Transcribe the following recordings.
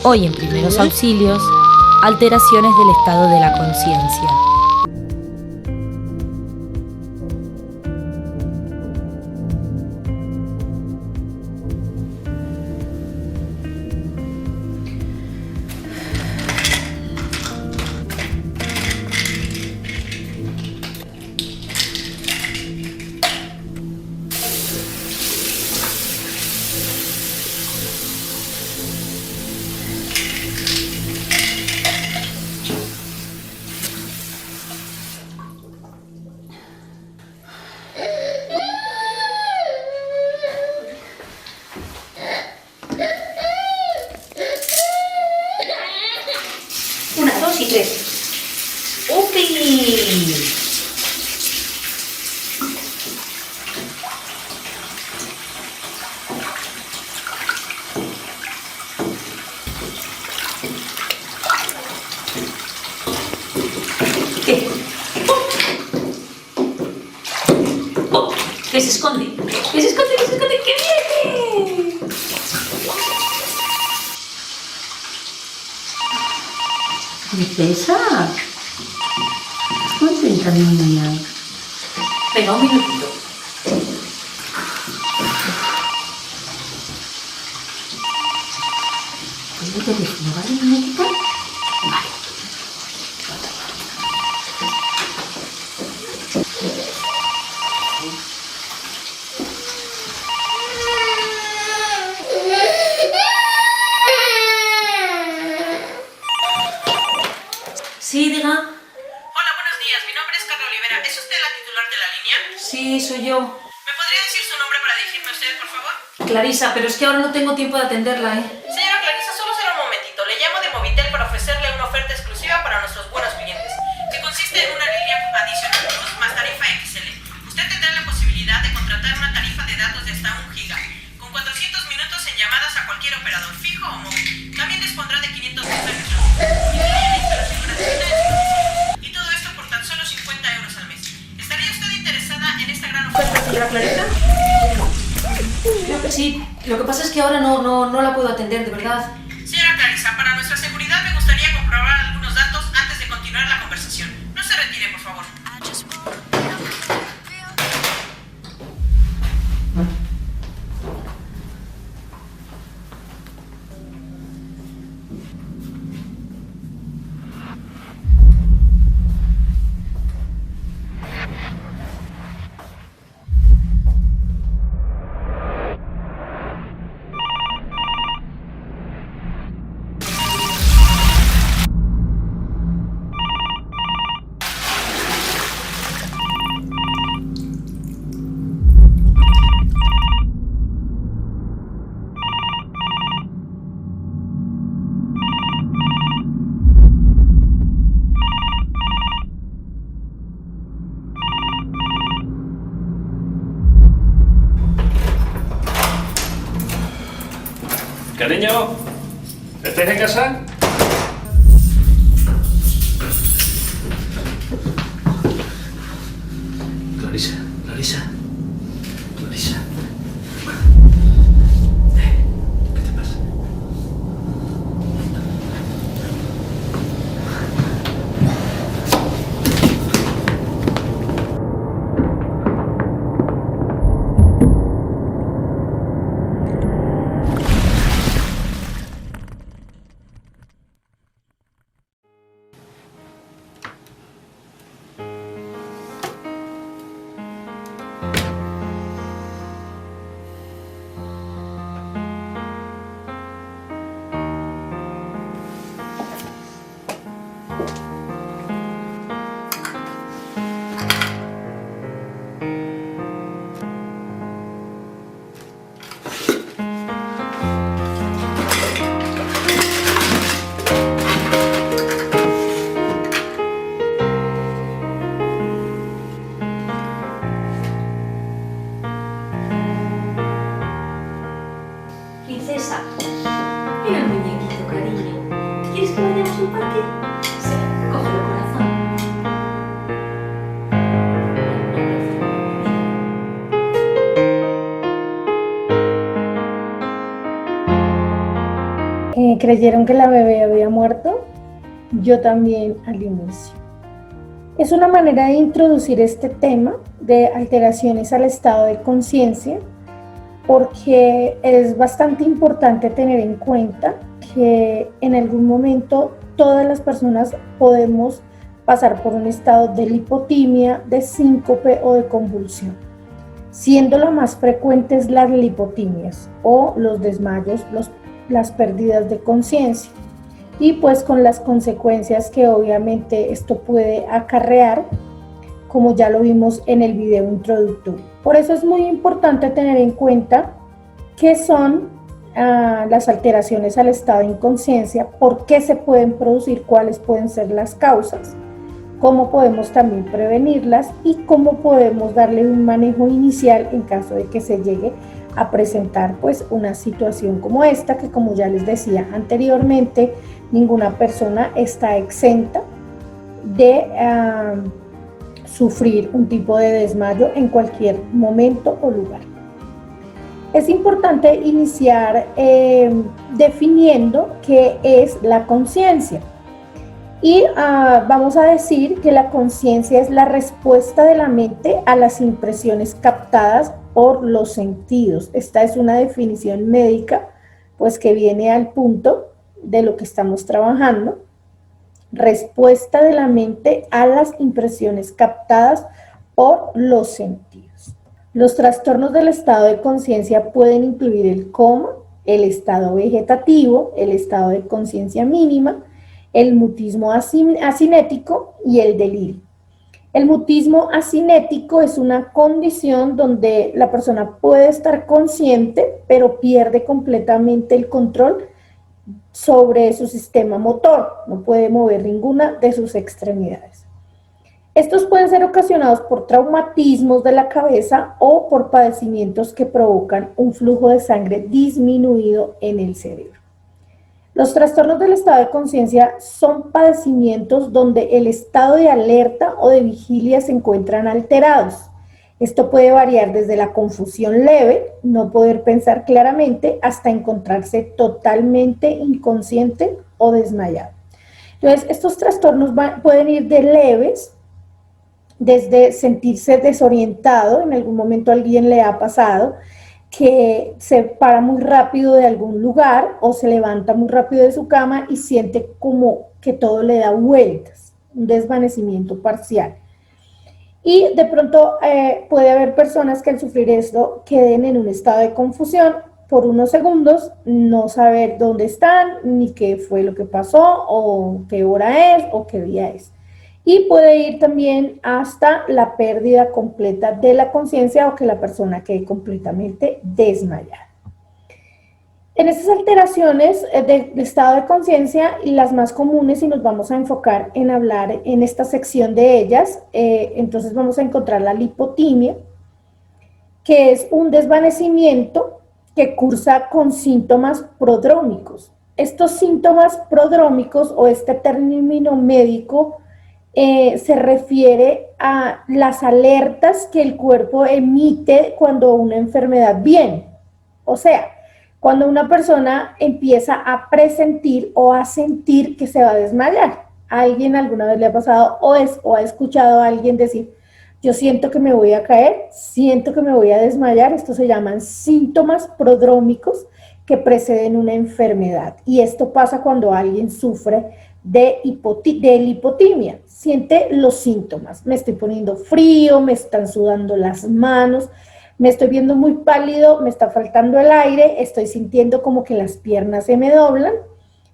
Hoy en Primeros Auxilios, alteraciones del estado de la conciencia. Una, dos y tres. ¡Upi! ¿Qué? ¡Oh! ¿Qué se esconde? ¿Qué se esconde? ¿Qué se esconde? ¡Qué viene! Princesa, contenta mi niña. Venga, un minutito. ¿Puedo el teléfono, vale, muñequita? Vale. Sí, diga. Hola, buenos días. Mi nombre es Carla Olivera. ¿Es usted la titular de la línea? Sí, soy yo. ¿Me podría decir su nombre para dirigirme a usted, por favor? Clarisa, pero es que ahora no tengo tiempo de atenderla, ¿eh? Señora Clarisa, solo será un momentito. Le llamo de Movitel para ofrecerle una oferta exclusiva para nuestros buenos clientes, que consiste en una línea adicional Plus más tarifa XL. Usted tendrá la posibilidad de contratar una tarifa de datos de hasta 1 giga, con 400 minutos en llamadas a cualquier operador fijo o móvil. También dispondrá de 500 mensajes y todo esto por tan solo 50 euros al mes. ¿Estaría usted interesada en esta gran oferta, señora Clarisa? Sí, lo que pasa es que ahora no la puedo atender, de verdad. Señora Clarisa, para nuestra seguridad me gustaría comprobar algunos datos antes de continuar la conversación. No se retire, por favor. Cariño, ¿estáis en casa? Clarisa, Clarisa, Clarisa. ¿Qué te pasa? Sí, cógelo, corazón. Creyeron que la bebé había muerto, yo también al inicio. Es una manera de introducir este tema de alteraciones al estado de conciencia, porque es bastante importante tener en cuenta que en algún momento todas las personas podemos pasar por un estado de lipotimia, de síncope o de convulsión, siendo lo más frecuentes las lipotimias o los desmayos, las pérdidas de conciencia, y pues con las consecuencias que obviamente esto puede acarrear, como ya lo vimos en el video introductorio. Por eso es muy importante tener en cuenta qué son las alteraciones al estado de inconsciencia, por qué se pueden producir, cuáles pueden ser las causas, cómo podemos también prevenirlas y cómo podemos darle un manejo inicial en caso de que se llegue a presentar pues una situación como esta, que como ya les decía anteriormente, ninguna persona está exenta de sufrir un tipo de desmayo en cualquier momento o lugar. Es importante iniciar definiendo qué es la conciencia. Y vamos a decir que la conciencia es la respuesta de la mente a las impresiones captadas por los sentidos. Esta es una definición médica, pues que viene al punto de lo que estamos trabajando. Respuesta de la mente a las impresiones captadas por los sentidos. Los trastornos del estado de conciencia pueden incluir el coma, el estado vegetativo, el estado de conciencia mínima, el mutismo asinético y el delirio. El mutismo asinético es una condición donde la persona puede estar consciente, pero pierde completamente el control sobre su sistema motor, no puede mover ninguna de sus extremidades. Estos pueden ser ocasionados por traumatismos de la cabeza o por padecimientos que provocan un flujo de sangre disminuido en el cerebro. Los trastornos del estado de conciencia son padecimientos donde el estado de alerta o de vigilia se encuentran alterados. Esto puede variar desde la confusión leve, no poder pensar claramente, hasta encontrarse totalmente inconsciente o desmayado. Entonces, estos trastornos pueden ir de leves, desde sentirse desorientado, en algún momento a alguien le ha pasado, que se para muy rápido de algún lugar o se levanta muy rápido de su cama y siente como que todo le da vueltas, un desvanecimiento parcial. Y de pronto puede haber personas que al sufrir esto queden en un estado de confusión por unos segundos, no saber dónde están, ni qué fue lo que pasó, o qué hora es, o qué día es. Y puede ir también hasta la pérdida completa de la conciencia o que la persona quede completamente desmayada. En estas alteraciones del estado de conciencia, las más comunes, y nos vamos a enfocar en hablar en esta sección de ellas, entonces vamos a encontrar la lipotimia, que es un desvanecimiento que cursa con síntomas prodrómicos. Estos síntomas prodrómicos, o este término médico, se refiere a las alertas que el cuerpo emite cuando una enfermedad viene. O sea, cuando una persona empieza a presentir o a sentir que se va a desmayar. ¿A alguien alguna vez le ha pasado o ha escuchado a alguien decir: yo siento que me voy a caer, siento que me voy a desmayar? Estos se llaman síntomas prodrómicos que preceden una enfermedad. Y esto pasa cuando alguien sufre de lipotimia. Siente los síntomas: me estoy poniendo frío, me están sudando las manos, me estoy viendo muy pálido, me está faltando el aire, estoy sintiendo como que las piernas se me doblan,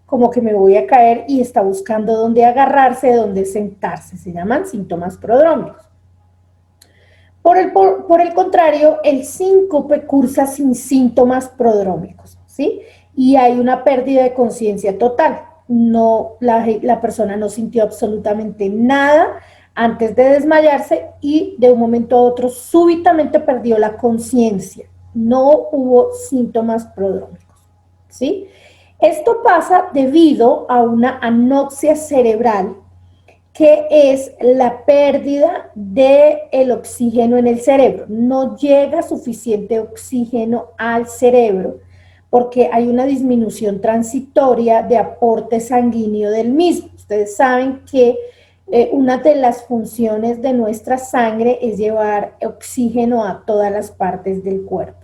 como que me voy a caer, y está buscando dónde agarrarse, dónde sentarse. Se llaman síntomas prodrómicos. Por el contrario, el síncope cursa sin síntomas prodrómicos, ¿sí? Y hay una pérdida de conciencia total. No, la persona no sintió absolutamente nada antes de desmayarse y de un momento a otro súbitamente perdió la conciencia. No hubo síntomas prodrómicos, ¿sí? Esto pasa debido a una anoxia cerebral, que es la pérdida del oxígeno en el cerebro. No llega suficiente oxígeno al cerebro porque hay una disminución transitoria de aporte sanguíneo del mismo. Ustedes saben que una de las funciones de nuestra sangre es llevar oxígeno a todas las partes del cuerpo.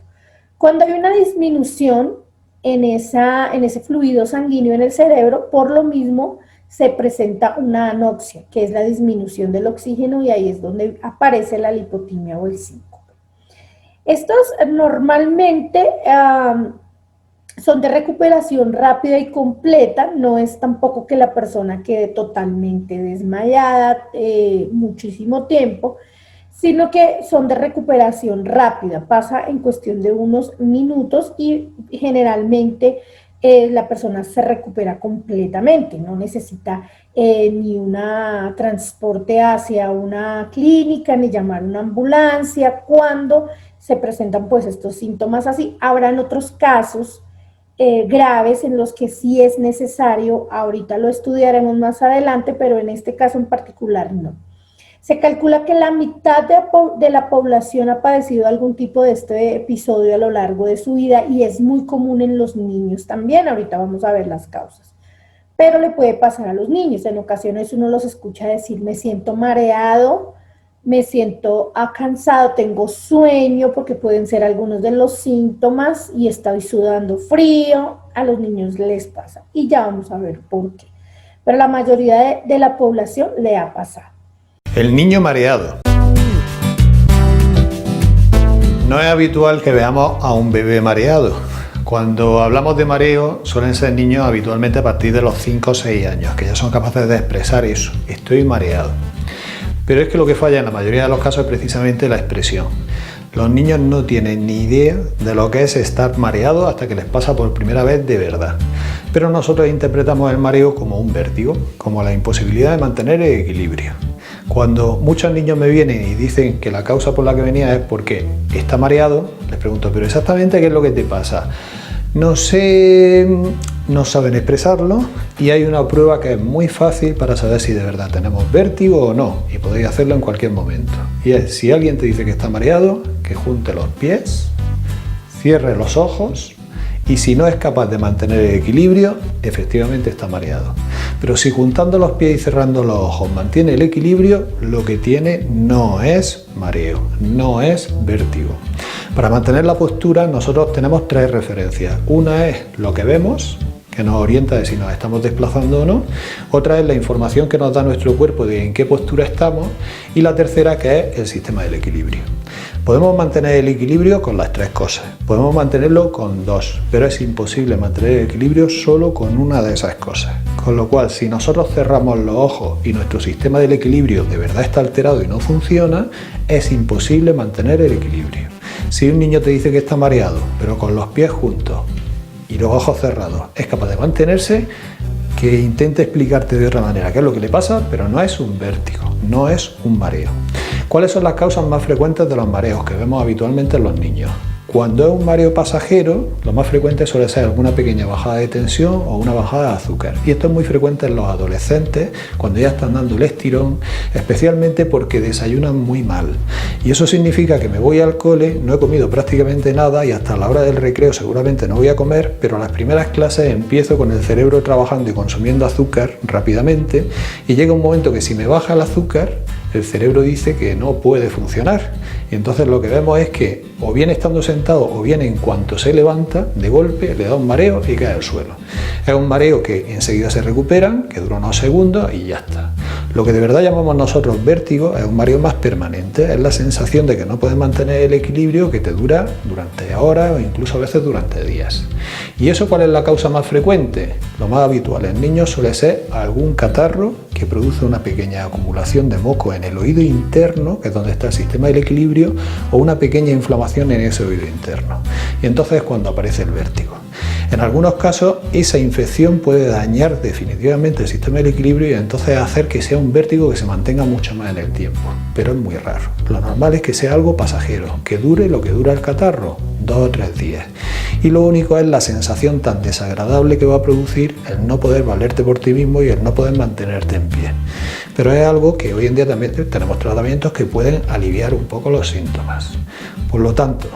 Cuando hay una disminución en ese fluido sanguíneo en el cerebro, por lo mismo se presenta una anoxia, que es la disminución del oxígeno, y ahí es donde aparece la lipotimia o el síncope. Estos normalmente son de recuperación rápida y completa, no es tampoco que la persona quede totalmente desmayada muchísimo tiempo, sino que son de recuperación rápida, pasa en cuestión de unos minutos y generalmente la persona se recupera completamente, no necesita ni un transporte hacia una clínica, ni llamar a una ambulancia. Cuando se presentan pues estos síntomas así, habrán otros casos graves en los que sí es necesario, ahorita lo estudiaremos más adelante, pero en este caso en particular no. Se calcula que la mitad de la población ha padecido algún tipo de este episodio a lo largo de su vida, y es muy común en los niños también. Ahorita vamos a ver las causas. Pero le puede pasar a los niños. En ocasiones uno los escucha decir: me siento mareado, me siento cansado, tengo sueño, porque pueden ser algunos de los síntomas, y estoy sudando frío. A los niños les pasa, y ya vamos a ver por qué. Pero la mayoría de la población le ha pasado. El niño mareado. No es habitual que veamos a un bebé mareado. Cuando hablamos de mareo, suelen ser niños habitualmente a partir de los 5 o 6 años, que ya son capaces de expresar eso: estoy mareado. Pero es que lo que falla en la mayoría de los casos es precisamente la expresión. Los niños no tienen ni idea de lo que es estar mareado hasta que les pasa por primera vez de verdad. Pero nosotros interpretamos el mareo como un vértigo, como la imposibilidad de mantener el equilibrio. Cuando muchos niños me vienen y dicen que la causa por la que venía es porque está mareado, les pregunto: ¿pero exactamente qué es lo que te pasa? No sé, no saben expresarlo, y hay una prueba que es muy fácil para saber si de verdad tenemos vértigo o no, y podéis hacerlo en cualquier momento. Y es: si alguien te dice que está mareado, que junte los pies, cierre los ojos, y si no es capaz de mantener el equilibrio, efectivamente está mareado. Pero si juntando los pies y cerrando los ojos mantiene el equilibrio, lo que tiene no es mareo, no es vértigo. Para mantener la postura nosotros tenemos 3 referencias. Una es lo que vemos, que nos orienta de si nos estamos desplazando o no. Otra es la información que nos da nuestro cuerpo de en qué postura estamos. Y la tercera, que es el sistema del equilibrio. Podemos mantener el equilibrio con las 3 cosas, podemos mantenerlo con 2, pero es imposible mantener el equilibrio solo con una de esas cosas. Con lo cual, si nosotros cerramos los ojos y nuestro sistema del equilibrio de verdad está alterado y no funciona, es imposible mantener el equilibrio. Si un niño te dice que está mareado, pero con los pies juntos y los ojos cerrados es capaz de mantenerse, que intente explicarte de otra manera qué es lo que le pasa, pero no es un vértigo, no es un mareo. ¿Cuáles son las causas más frecuentes de los mareos que vemos habitualmente en los niños? Cuando es un mareo pasajero, lo más frecuente suele ser alguna pequeña bajada de tensión o una bajada de azúcar. Y esto es muy frecuente en los adolescentes, cuando ya están dando el estirón, especialmente porque desayunan muy mal. Y eso significa que me voy al cole, no he comido prácticamente nada y hasta la hora del recreo seguramente no voy a comer, pero a las primeras clases empiezo con el cerebro trabajando y consumiendo azúcar rápidamente, y llega un momento que si me baja el azúcar, el cerebro dice que no puede funcionar. Y entonces lo que vemos es que o bien estando sentado o bien en cuanto se levanta, de golpe le da un mareo y cae al suelo. Es un mareo que enseguida se recupera, que dura unos segundos y ya está. Lo que de verdad llamamos nosotros vértigo es un mareo más permanente, es la sensación de que no puedes mantener el equilibrio, que te dura durante horas o incluso a veces durante días. ¿Y eso cuál es la causa más frecuente? Lo más habitual en niños suele ser algún catarro que produce una pequeña acumulación de moco en el oído interno, que es donde está el sistema del equilibrio, o una pequeña inflamación en ese oído interno. Y entonces es cuando aparece el vértigo. En algunos casos esa infección puede dañar definitivamente el sistema del equilibrio y entonces hacer que sea un vértigo que se mantenga mucho más en el tiempo, pero es muy raro. Lo normal es que sea algo pasajero, que dure lo que dura el catarro, 2 o 3 días. y lo único es la sensación tan desagradable que va a producir el no poder valerte por ti mismo y el no poder mantenerte en pie. Pero es algo que hoy en día también tenemos tratamientos que pueden aliviar un poco los síntomas. Por lo tanto,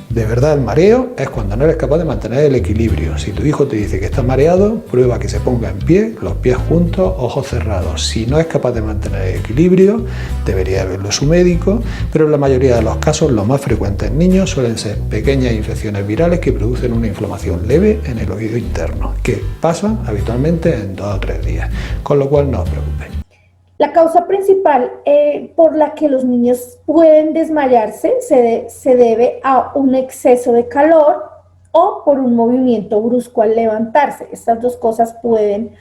de verdad el mareo es cuando no eres capaz de mantener el equilibrio. Si tu hijo te dice que está mareado, prueba que se ponga en pie, los pies juntos, ojos cerrados. Si no es capaz de mantener el equilibrio, debería verlo su médico, pero en la mayoría de los casos, lo más frecuente en niños suelen ser pequeñas infecciones virales que producen una inflamación leve en el oído interno, que pasan habitualmente en 2 o 3 días, con lo cual no os preocupéis. La causa principal por la que los niños pueden desmayarse se debe a un exceso de calor o por un movimiento brusco al levantarse. Estas dos cosas pueden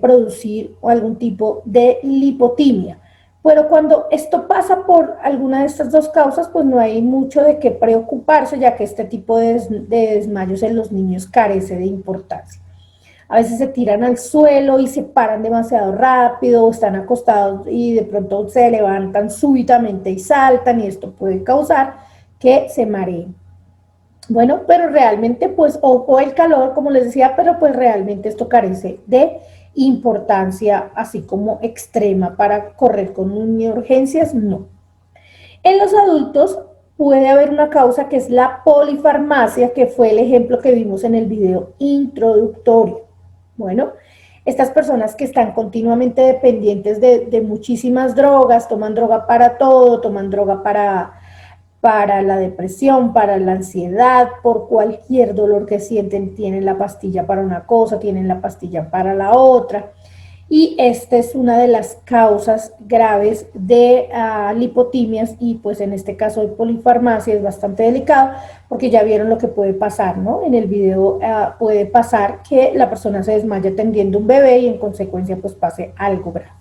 producir algún tipo de lipotimia. Pero cuando esto pasa por alguna de estas dos causas, pues no hay mucho de qué preocuparse, ya que este tipo de desmayos en los niños carece de importancia. A veces se tiran al suelo y se paran demasiado rápido, o están acostados y de pronto se levantan súbitamente y saltan, y esto puede causar que se mareen. Bueno, pero realmente pues, o el calor, como les decía, pero pues realmente esto carece de importancia, así como extrema para correr con un niño de urgencias, no. En los adultos puede haber una causa que es la polifarmacia, que fue el ejemplo que vimos en el video introductorio. Bueno, estas personas que están continuamente dependientes de muchísimas drogas, toman droga para todo, toman droga para la depresión, para la ansiedad, por cualquier dolor que sienten, tienen la pastilla para una cosa, tienen la pastilla para la otra. Y esta es una de las causas graves de lipotimias, y pues en este caso de polifarmacia es bastante delicado porque ya vieron lo que puede pasar, ¿no? En el video puede pasar que la persona se desmaya atendiendo un bebé y en consecuencia pues pase algo grave.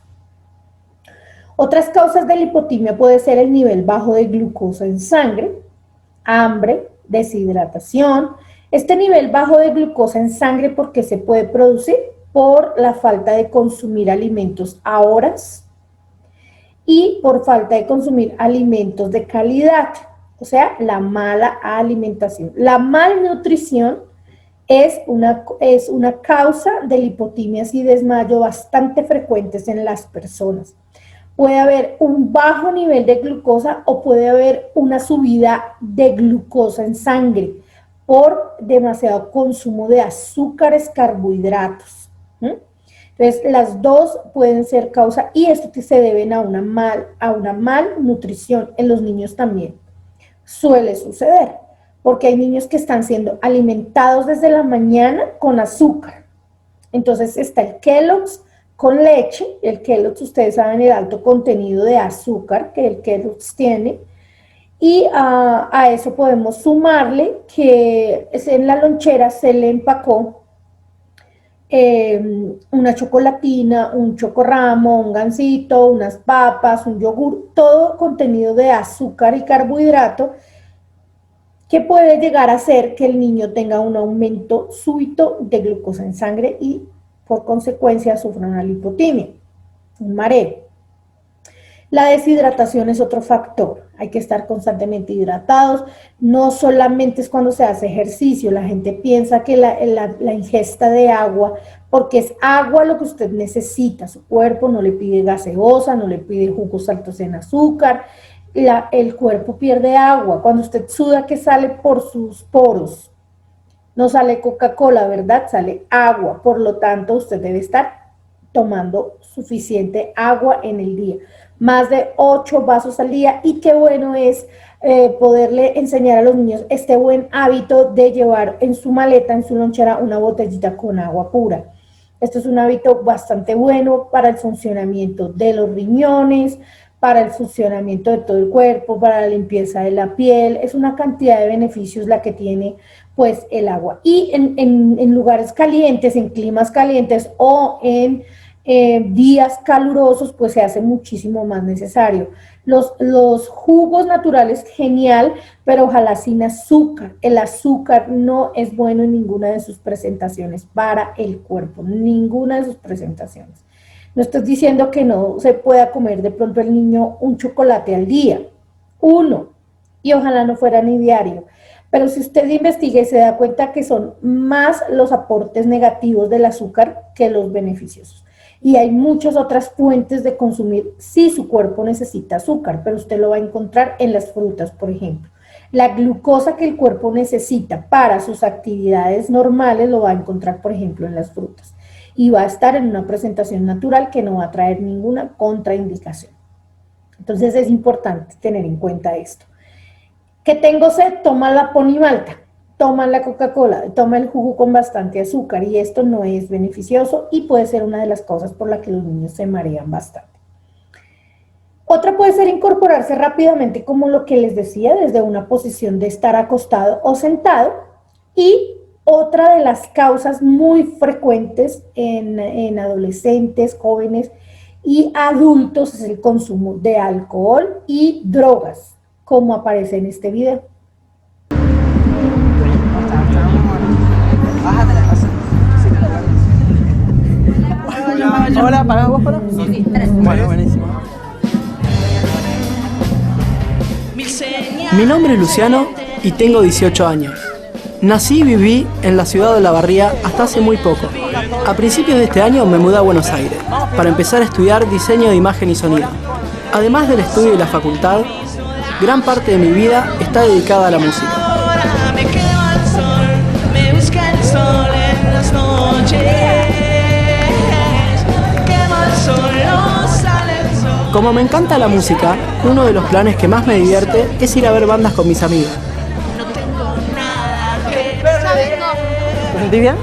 Otras causas de lipotimia puede ser el nivel bajo de glucosa en sangre, hambre, deshidratación. Este nivel bajo de glucosa en sangre, ¿por qué se puede producir? Por la falta de consumir alimentos a horas y por falta de consumir alimentos de calidad, o sea, la mala alimentación. La malnutrición es una causa de lipotimias y desmayo bastante frecuentes en las personas. Puede haber un bajo nivel de glucosa o puede haber una subida de glucosa en sangre por demasiado consumo de azúcares, carbohidratos. Entonces, las dos pueden ser causa, y esto se deben a una malnutrición. En los niños también suele suceder, porque hay niños que están siendo alimentados desde la mañana con azúcar. Entonces está el Kellogg's con leche. El Kellogg's, ustedes saben el alto contenido de azúcar que el Kellogg's tiene, y a eso podemos sumarle que en la lonchera se le empacó una chocolatina, un chocorramo, un gansito, unas papas, un yogur, todo contenido de azúcar y carbohidrato, que puede llegar a hacer que el niño tenga un aumento súbito de glucosa en sangre y por consecuencia sufra una lipotimia, un mareo. La deshidratación es otro factor. Hay que estar constantemente hidratados. No solamente es cuando se hace ejercicio. La gente piensa que la ingesta de agua, porque es agua lo que usted necesita. Su cuerpo no le pide gaseosa, no le pide jugos altos en azúcar. El cuerpo pierde agua. Cuando usted suda, ¿qué sale por sus poros? No sale Coca-Cola, ¿verdad? Sale agua. Por lo tanto, usted debe estar tomando suficiente agua en el día. Más de 8 vasos al día, y qué bueno es poderle enseñar a los niños este buen hábito de llevar en su maleta, en su lonchera, una botellita con agua pura. Esto es un hábito bastante bueno para el funcionamiento de los riñones, para el funcionamiento de todo el cuerpo, para la limpieza de la piel. Es una cantidad de beneficios la que tiene pues el agua. Y en lugares calientes, en climas calientes o en días calurosos, pues se hace muchísimo más necesario. Los jugos naturales, genial, pero ojalá sin azúcar. El azúcar no es bueno en ninguna de sus presentaciones para el cuerpo, ninguna de sus presentaciones. No estoy diciendo que no se pueda comer de pronto el niño un chocolate al día, uno, y ojalá no fuera ni diario, Pero si usted investiga y se da cuenta que son más los aportes negativos del azúcar que los beneficiosos. Y hay muchas otras fuentes de consumir si su cuerpo necesita azúcar, pero usted lo va a encontrar en las frutas, por ejemplo. La glucosa que el cuerpo necesita para sus actividades normales lo va a encontrar, por ejemplo, en las frutas. Y va a estar en una presentación natural que no va a traer ninguna contraindicación. Entonces es importante tener en cuenta esto. Que tengo sed, toma la ponimalta, toma la Coca-Cola, toma el jugo con bastante azúcar y esto no es beneficioso y puede ser una de las causas por las que los niños se marean bastante. Otra puede ser incorporarse rápidamente, como lo que les decía, desde una posición de estar acostado o sentado. Y otra de las causas muy frecuentes en adolescentes, jóvenes y adultos es el consumo de alcohol y drogas, como aparece en este video. Hola, ¿pagamos para? Sí, bueno, buenísimo. Mi nombre es Luciano y tengo 18 años. Nací y viví en la ciudad de Olavarría hasta hace muy poco. A principios de este año me mudé a Buenos Aires para empezar a estudiar diseño de imagen y sonido. Además del estudio y la facultad, gran parte de mi vida está dedicada a la música. Como me encanta la música, uno de los planes que más me divierte es ir a ver bandas con mis amigos. ¿Te sentís bien?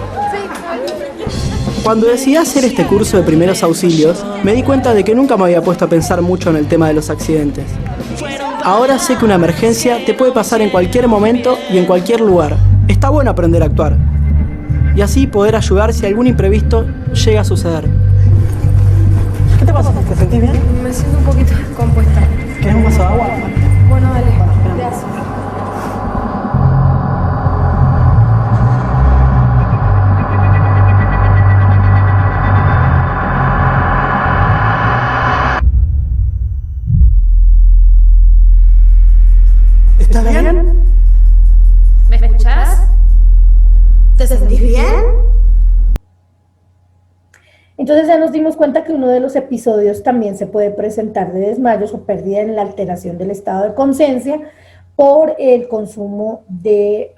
Cuando decidí hacer este curso de primeros auxilios, me di cuenta de que nunca me había puesto a pensar mucho en el tema de los accidentes. Ahora sé que una emergencia te puede pasar en cualquier momento y en cualquier lugar. Está bueno aprender a actuar. Y así poder ayudar si algún imprevisto llega a suceder. ¿Qué te pasa? ¿Te sentís bien? Me siento un poquito descompuesta. ¿Querés un vaso de agua? Bueno, dale. Gracias. ¿Estás bien? ¿Me escuchás? ¿Te sentís bien? Entonces ya nos dimos cuenta que uno de los episodios también se puede presentar de desmayos o pérdida en la alteración del estado de conciencia por el consumo de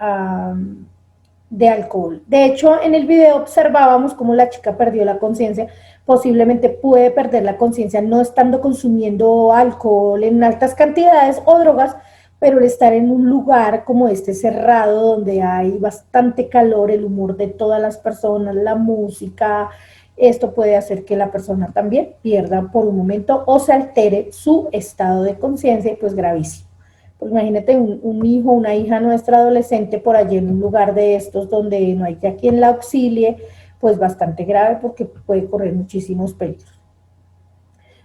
alcohol. De hecho, en el video observábamos cómo la chica perdió la conciencia. Posiblemente puede perder la conciencia no estando consumiendo alcohol en altas cantidades o drogas, pero el estar en un lugar como este cerrado, donde hay bastante calor, el humor de todas las personas, la música, esto puede hacer que la persona también pierda por un momento o se altere su estado de conciencia, y pues gravísimo. Pues imagínate un hijo, una hija nuestra adolescente por allí en un lugar de estos donde no hay ya quien la auxilie, pues bastante grave porque puede correr muchísimos peligros.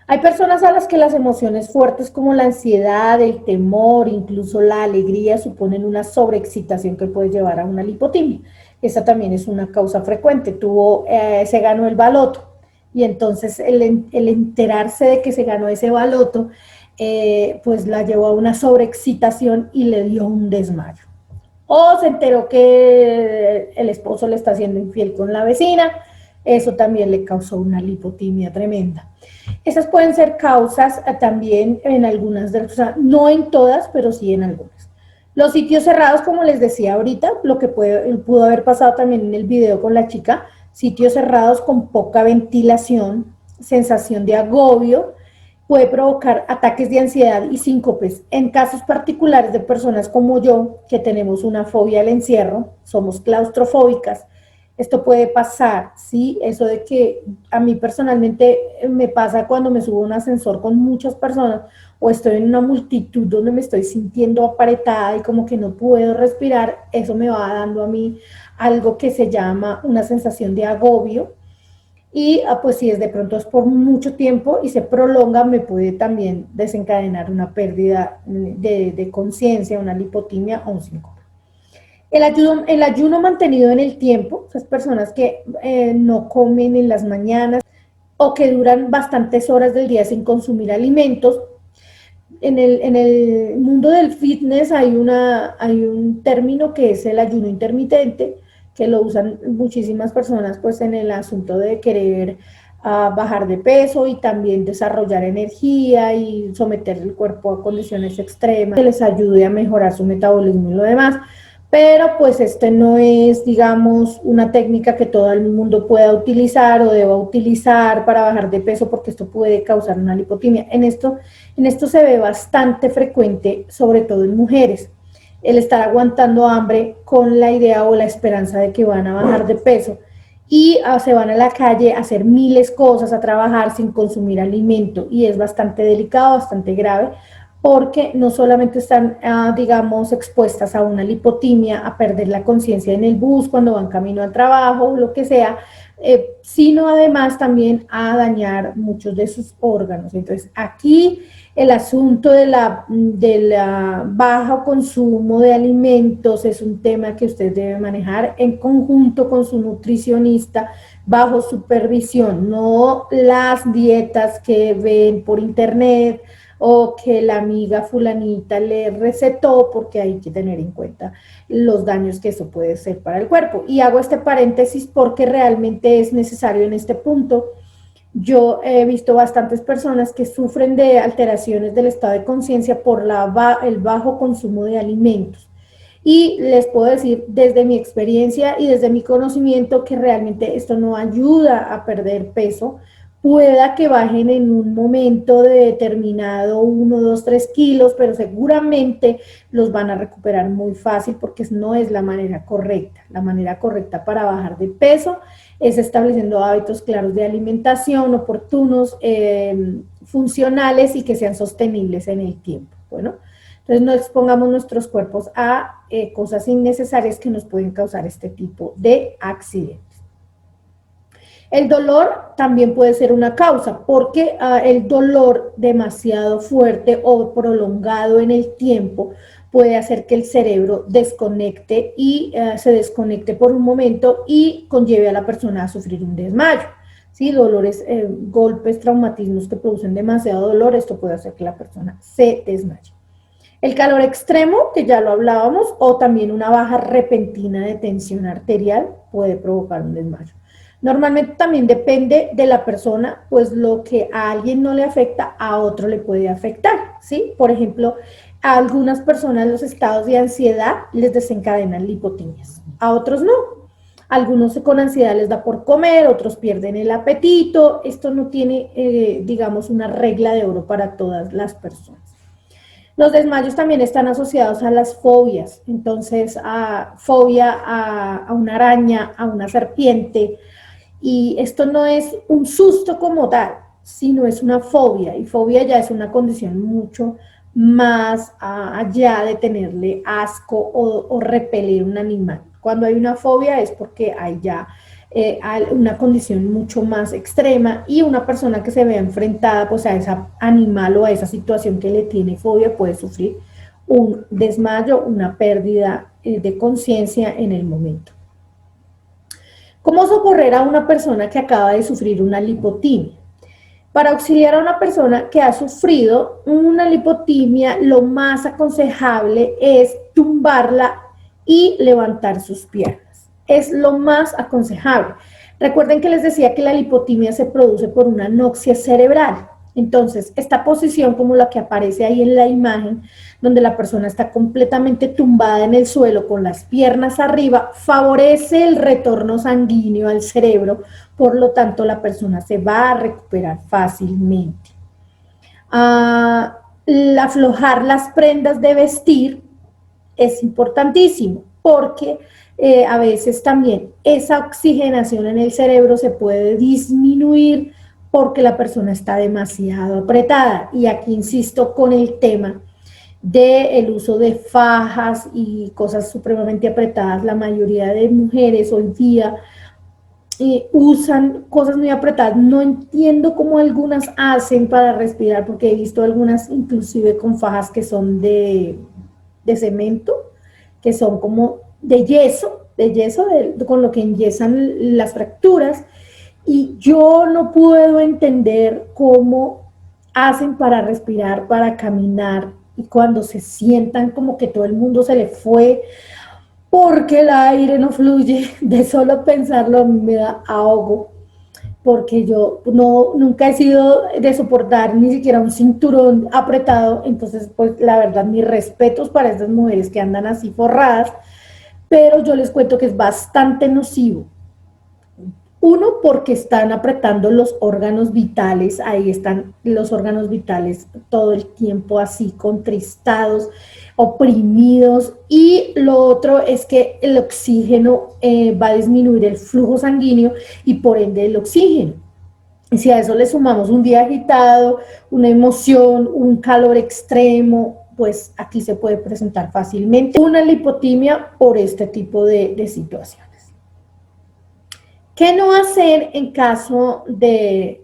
Hay personas a las que las emociones fuertes como la ansiedad, el temor, incluso la alegría suponen una sobreexcitación que puede llevar a una lipotimia. Esa también es una causa frecuente. Se ganó el baloto y entonces el enterarse de que se ganó ese baloto, pues la llevó a una sobreexcitación y le dio un desmayo. O se enteró que el esposo le está haciendo infiel con la vecina, eso también le causó una lipotimia tremenda. Esas pueden ser causas también en algunas de las, o sea, no en todas, pero sí en algunas. Los sitios cerrados, como les decía ahorita, lo que pudo haber pasado también en el video con la chica, sitios cerrados con poca ventilación, sensación de agobio, puede provocar ataques de ansiedad y síncopes. En casos particulares de personas como yo, que tenemos una fobia al encierro, somos claustrofóbicas, esto puede pasar, ¿sí? Eso de que a mí personalmente me pasa cuando me subo a un ascensor con muchas personas o estoy en una multitud donde me estoy sintiendo apretada y como que no puedo respirar, eso me va dando a mí algo que se llama una sensación de agobio. Y pues si de pronto es por mucho tiempo y se prolonga, me puede también desencadenar una pérdida de conciencia, una lipotimia o un síncope. El ayuno mantenido en el tiempo, esas personas que no comen en las mañanas o que duran bastantes horas del día sin consumir alimentos, en el mundo del fitness hay un término que es el ayuno intermitente, que lo usan muchísimas personas pues en el asunto de querer bajar de peso y también desarrollar energía y someter el cuerpo a condiciones extremas que les ayude a mejorar su metabolismo y lo demás. Pero pues este no es, digamos, una técnica que todo el mundo pueda utilizar o deba utilizar para bajar de peso, porque esto puede causar una lipotimia. En esto se ve bastante frecuente, sobre todo en mujeres, el estar aguantando hambre con la idea o la esperanza de que van a bajar de peso y se van a la calle a hacer miles de cosas, a trabajar sin consumir alimento, y es bastante delicado, bastante grave, porque no solamente están, digamos, expuestas a una lipotimia, a perder la conciencia en el bus cuando van camino al trabajo, lo que sea, sino además también a dañar muchos de sus órganos. Entonces, aquí el asunto de la bajo consumo de alimentos es un tema que usted debe manejar en conjunto con su nutricionista, bajo supervisión, no las dietas que ven por internet o que la amiga fulanita le recetó, porque hay que tener en cuenta los daños que eso puede ser para el cuerpo. Y hago este paréntesis porque realmente es necesario en este punto. Yo he visto bastantes personas que sufren de alteraciones del estado de conciencia por el bajo consumo de alimentos. Y les puedo decir desde mi experiencia y desde mi conocimiento que realmente esto no ayuda a perder peso. Pueda que bajen en un momento determinado 1, 2, 3 kilos, pero seguramente los van a recuperar muy fácil, porque no es la manera correcta. La manera correcta para bajar de peso es estableciendo hábitos claros de alimentación, oportunos, funcionales y que sean sostenibles en el tiempo. Bueno, entonces no expongamos nuestros cuerpos a cosas innecesarias que nos pueden causar este tipo de accidentes. El dolor también puede ser una causa, porque el dolor demasiado fuerte o prolongado en el tiempo puede hacer que el cerebro desconecte y se desconecte por un momento y conlleve a la persona a sufrir un desmayo. ¿Sí? Dolores, golpes, traumatismos que producen demasiado dolor, esto puede hacer que la persona se desmaye. El calor extremo, que ya lo hablábamos, o también una baja repentina de tensión arterial puede provocar un desmayo. Normalmente también depende de la persona, pues lo que a alguien no le afecta, a otro le puede afectar, ¿sí? Por ejemplo, a algunas personas los estados de ansiedad les desencadenan lipotimias, a otros no. Algunos con ansiedad les da por comer, otros pierden el apetito. Esto no tiene, digamos, una regla de oro para todas las personas. Los desmayos también están asociados a las fobias, entonces a fobia a una araña, a una serpiente. Y esto no es un susto como tal, sino es una fobia, y fobia ya es una condición mucho más allá de tenerle asco o repeler un animal. Cuando hay una fobia es porque hay ya una condición mucho más extrema, y una persona que se vea enfrentada pues a ese animal o a esa situación que le tiene fobia puede sufrir un desmayo, una pérdida de conciencia en el momento. ¿Cómo socorrer a una persona que acaba de sufrir una lipotimia? Para auxiliar a una persona que ha sufrido una lipotimia, lo más aconsejable es tumbarla y levantar sus piernas. Es lo más aconsejable. Recuerden que les decía que la lipotimia se produce por una anoxia cerebral. Entonces, esta posición, como la que aparece ahí en la imagen, donde la persona está completamente tumbada en el suelo con las piernas arriba, favorece el retorno sanguíneo al cerebro, por lo tanto la persona se va a recuperar fácilmente. Aflojar las prendas de vestir es importantísimo, porque a veces también esa oxigenación en el cerebro se puede disminuir porque la persona está demasiado apretada. Y aquí insisto con el tema del uso de fajas y cosas supremamente apretadas. La mayoría de mujeres hoy día usan cosas muy apretadas. No entiendo cómo algunas hacen para respirar, porque he visto algunas inclusive con fajas que son de cemento, que son como de yeso, con lo que enyesan las fracturas. Y yo no puedo entender cómo hacen para respirar, para caminar, y cuando se sientan como que todo el mundo se le fue porque el aire no fluye, de solo pensarlo a mí me da ahogo, porque yo nunca he sido de soportar ni siquiera un cinturón apretado. Entonces pues la verdad mis respetos para estas mujeres que andan así forradas, pero yo les cuento que es bastante nocivo. Uno, porque están apretando los órganos vitales, ahí están los órganos vitales todo el tiempo así contristados, oprimidos, y lo otro es que el oxígeno va a disminuir el flujo sanguíneo y por ende el oxígeno. Y si a eso le sumamos un día agitado, una emoción, un calor extremo, pues aquí se puede presentar fácilmente una lipotimia por este tipo de situaciones. ¿Qué no hacer en caso de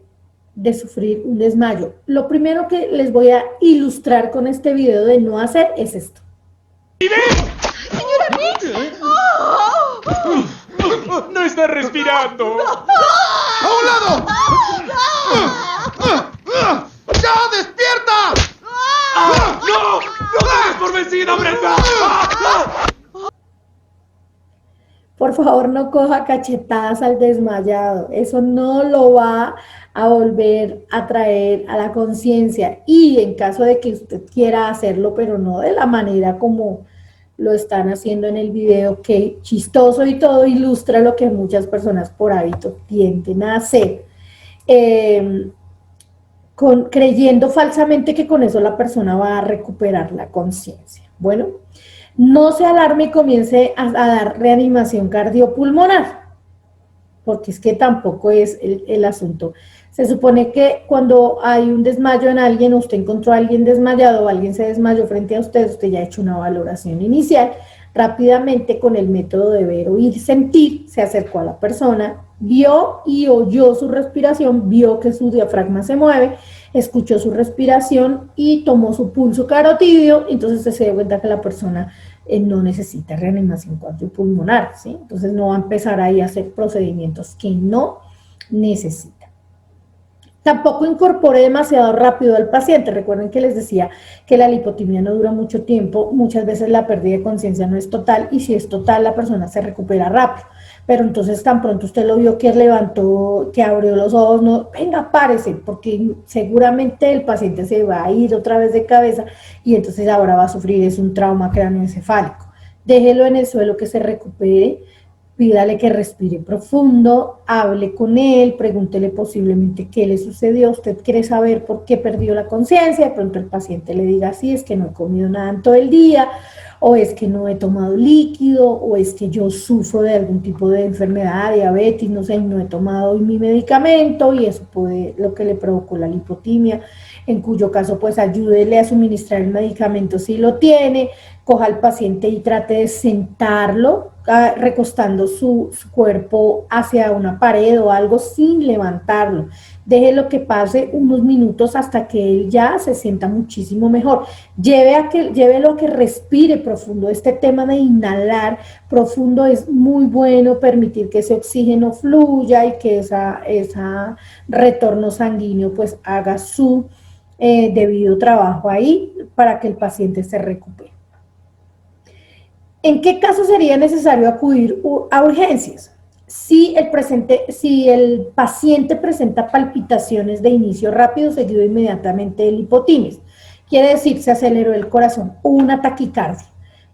sufrir un desmayo? Lo primero que les voy a ilustrar con este video de no hacer es esto. ¡No está respirando! ¡A un lado! ¡Ya, despierta! ¡No! ¡No te des por vencido, Brenda! Por favor, no coja cachetadas al desmayado. Eso no lo va a volver a traer a la conciencia. Y en caso de que usted quiera hacerlo, pero no de la manera como lo están haciendo en el video, que chistoso y todo, ilustra lo que muchas personas por hábito tienden a hacer, creyendo falsamente que con eso la persona va a recuperar la conciencia. Bueno, no se alarme y comience a dar reanimación cardiopulmonar, porque es que tampoco es el asunto. Se supone que cuando hay un desmayo en alguien, usted encontró a alguien desmayado o alguien se desmayó frente a usted, usted ya ha hecho una valoración inicial, rápidamente con el método de ver, oír, sentir, se acercó a la persona, vio y oyó su respiración, vio que su diafragma se mueve, escuchó su respiración y tomó su pulso carotídeo. Entonces se dio cuenta que la persona no necesita reanimación cardiopulmonar, ¿sí? Entonces no va a empezar ahí a hacer procedimientos que no necesita. Tampoco incorpore demasiado rápido al paciente. Recuerden que les decía que la lipotimia no dura mucho tiempo, muchas veces la pérdida de conciencia no es total, y si es total la persona se recupera rápido, pero entonces tan pronto usted lo vio que levantó, que abrió los ojos, no, venga, párese, porque seguramente el paciente se va a ir otra vez de cabeza y entonces ahora va a sufrir es un trauma cráneoencefálico. Déjelo en el suelo que se recupere, pídale que respire profundo, hable con él, pregúntele posiblemente qué le sucedió, usted quiere saber por qué perdió la conciencia, de pronto el paciente le diga, sí, es que no he comido nada en todo el día, o es que no he tomado líquido, o es que yo sufro de algún tipo de enfermedad, diabetes, no sé, y no he tomado mi medicamento, y eso puede lo que le provocó la lipotimia, en cuyo caso pues ayúdele a suministrar el medicamento si lo tiene, coja al paciente y trate de sentarlo, recostando su cuerpo hacia una pared o algo sin levantarlo. Déjelo que pase unos minutos hasta que él ya se sienta muchísimo mejor. Llévelo a que respire profundo. Este tema de inhalar profundo es muy bueno, permitir que ese oxígeno fluya y que esa retorno sanguíneo pues haga su debido trabajo ahí para que el paciente se recupere. ¿En qué caso sería necesario acudir a urgencias? Si el paciente presenta palpitaciones de inicio rápido seguido inmediatamente de lipotimias, quiere decir se aceleró el corazón, una taquicardia,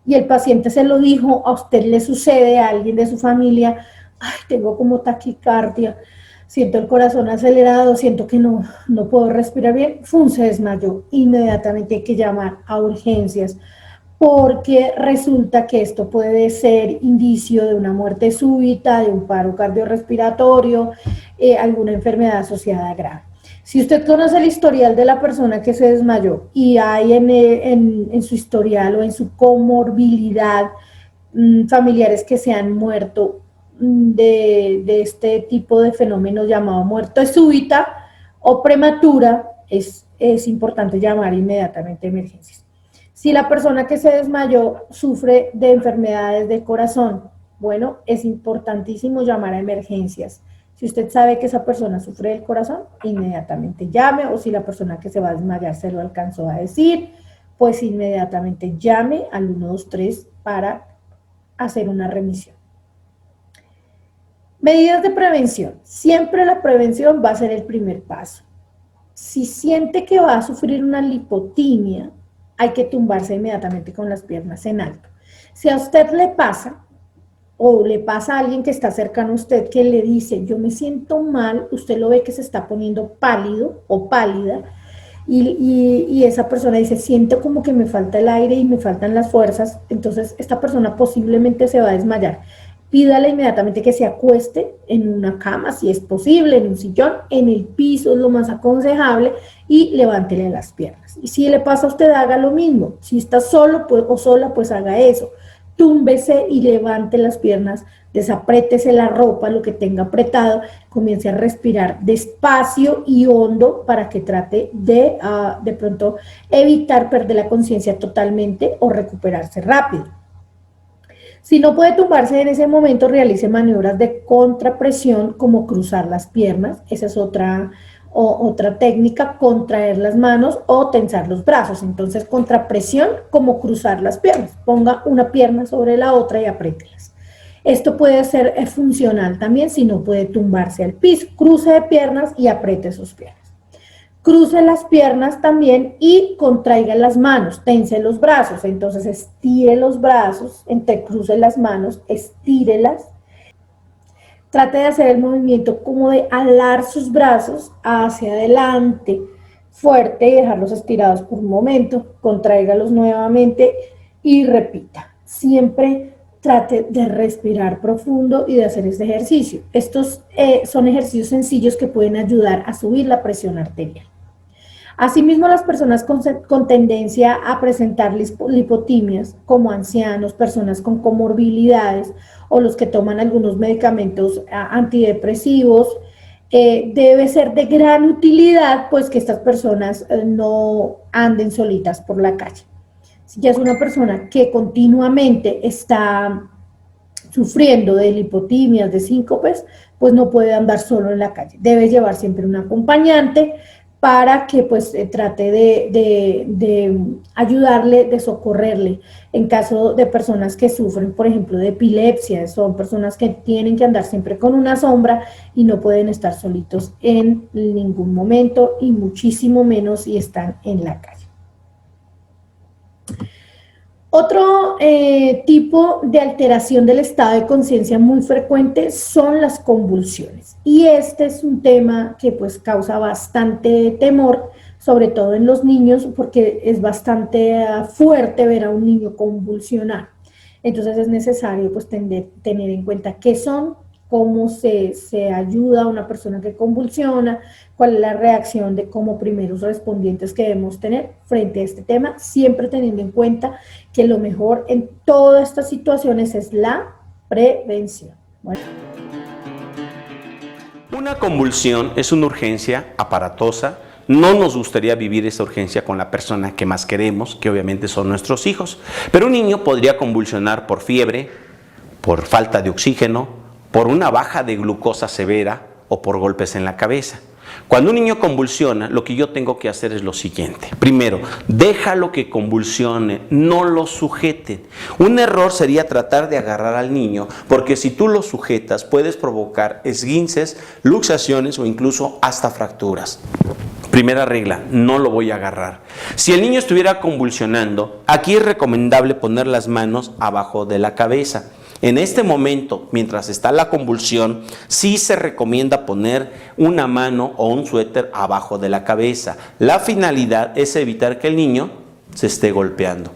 y el paciente se lo dijo, a usted le sucede, a alguien de su familia, ay, tengo como taquicardia, siento el corazón acelerado, siento que no puedo respirar bien, se desmayó, inmediatamente hay que llamar a urgencias, porque resulta que esto puede ser indicio de una muerte súbita, de un paro cardiorrespiratorio, alguna enfermedad asociada grave. Si usted conoce el historial de la persona que se desmayó y hay en su historial o en su comorbilidad familiares que se han muerto de este tipo de fenómeno llamado muerte súbita o prematura, es importante llamar inmediatamente a emergencias. Si la persona que se desmayó sufre de enfermedades de corazón, bueno, es importantísimo llamar a emergencias Si usted sabe que esa persona sufre del corazón, inmediatamente llame, o si la persona que se va a desmayar se lo alcanzó a decir, pues inmediatamente llame al 123 para hacer una remisión. Medidas de prevención. Siempre la prevención va a ser el primer paso. Si siente que va a sufrir una lipotimia, hay que tumbarse inmediatamente con las piernas en alto. Si a usted le pasa, o le pasa a alguien que está cercano a usted que le dice, yo me siento mal, usted lo ve que se está poniendo pálido o pálida, y esa persona dice, siento como que me falta el aire y me faltan las fuerzas, entonces esta persona posiblemente se va a desmayar. Pídale inmediatamente que se acueste en una cama, si es posible, en un sillón, en el piso es lo más aconsejable, y levántele las piernas. Y si le pasa a usted, haga lo mismo. Si está solo o sola, pues haga eso. Túmbese y levante las piernas, desapriétese la ropa, lo que tenga apretado, comience a respirar despacio y hondo para que trate de pronto evitar perder la conciencia totalmente o recuperarse rápido. Si no puede tumbarse en ese momento, realice maniobras de contrapresión como cruzar las piernas, esa es otra técnica, contraer las manos o tensar los brazos. Entonces, contrapresión como cruzar las piernas, ponga una pierna sobre la otra y apriételas. Esto puede ser funcional también si no puede tumbarse al piso, cruce de piernas y apriete sus piernas. Cruce las piernas también y contraiga las manos, tense los brazos, entonces estire los brazos, entrecruce las manos, estírelas. Trate de hacer el movimiento como de alar sus brazos hacia adelante, fuerte, y dejarlos estirados por un momento, contráigalos nuevamente y repita. Siempre trate de respirar profundo y de hacer este ejercicio. Estos son ejercicios sencillos que pueden ayudar a subir la presión arterial. Asimismo, las personas con tendencia a presentar lipotimias, como ancianos, personas con comorbilidades o los que toman algunos medicamentos antidepresivos, debe ser de gran utilidad, pues que estas personas no anden solitas por la calle. Si ya es una persona que continuamente está sufriendo de lipotimias, de síncopes, pues no puede andar solo en la calle. Debe llevar siempre un acompañante para que pues trate de ayudarle, de socorrerle. En caso de personas que sufren, por ejemplo, de epilepsia, son personas que tienen que andar siempre con una sombra y no pueden estar solitos en ningún momento, y muchísimo menos si están en la calle. Otro tipo de alteración del estado de conciencia muy frecuente son las convulsiones, y este es un tema que pues causa bastante temor, sobre todo en los niños, porque es bastante fuerte ver a un niño convulsionar. Entonces es necesario pues tener en cuenta qué son, cómo se ayuda a una persona que convulsiona, cuál es la reacción de como primeros respondientes que debemos tener frente a este tema, siempre teniendo en cuenta que lo mejor en todas estas situaciones es la prevención. Bueno. Una convulsión es una urgencia aparatosa. No nos gustaría vivir esa urgencia con la persona que más queremos, que obviamente son nuestros hijos. Pero un niño podría convulsionar por fiebre, por falta de oxígeno, por una baja de glucosa severa o por golpes en la cabeza. Cuando un niño convulsiona, lo que yo tengo que hacer es lo siguiente. Primero, déjalo que convulsione, no lo sujeten. Un error sería tratar de agarrar al niño, porque si tú lo sujetas puedes provocar esguinces, luxaciones o incluso hasta fracturas. Primera regla, no lo voy a agarrar. Si el niño estuviera convulsionando, aquí es recomendable poner las manos abajo de la cabeza. En este momento, mientras está la convulsión, sí se recomienda poner una mano o un suéter abajo de la cabeza. La finalidad es evitar que el niño se esté golpeando.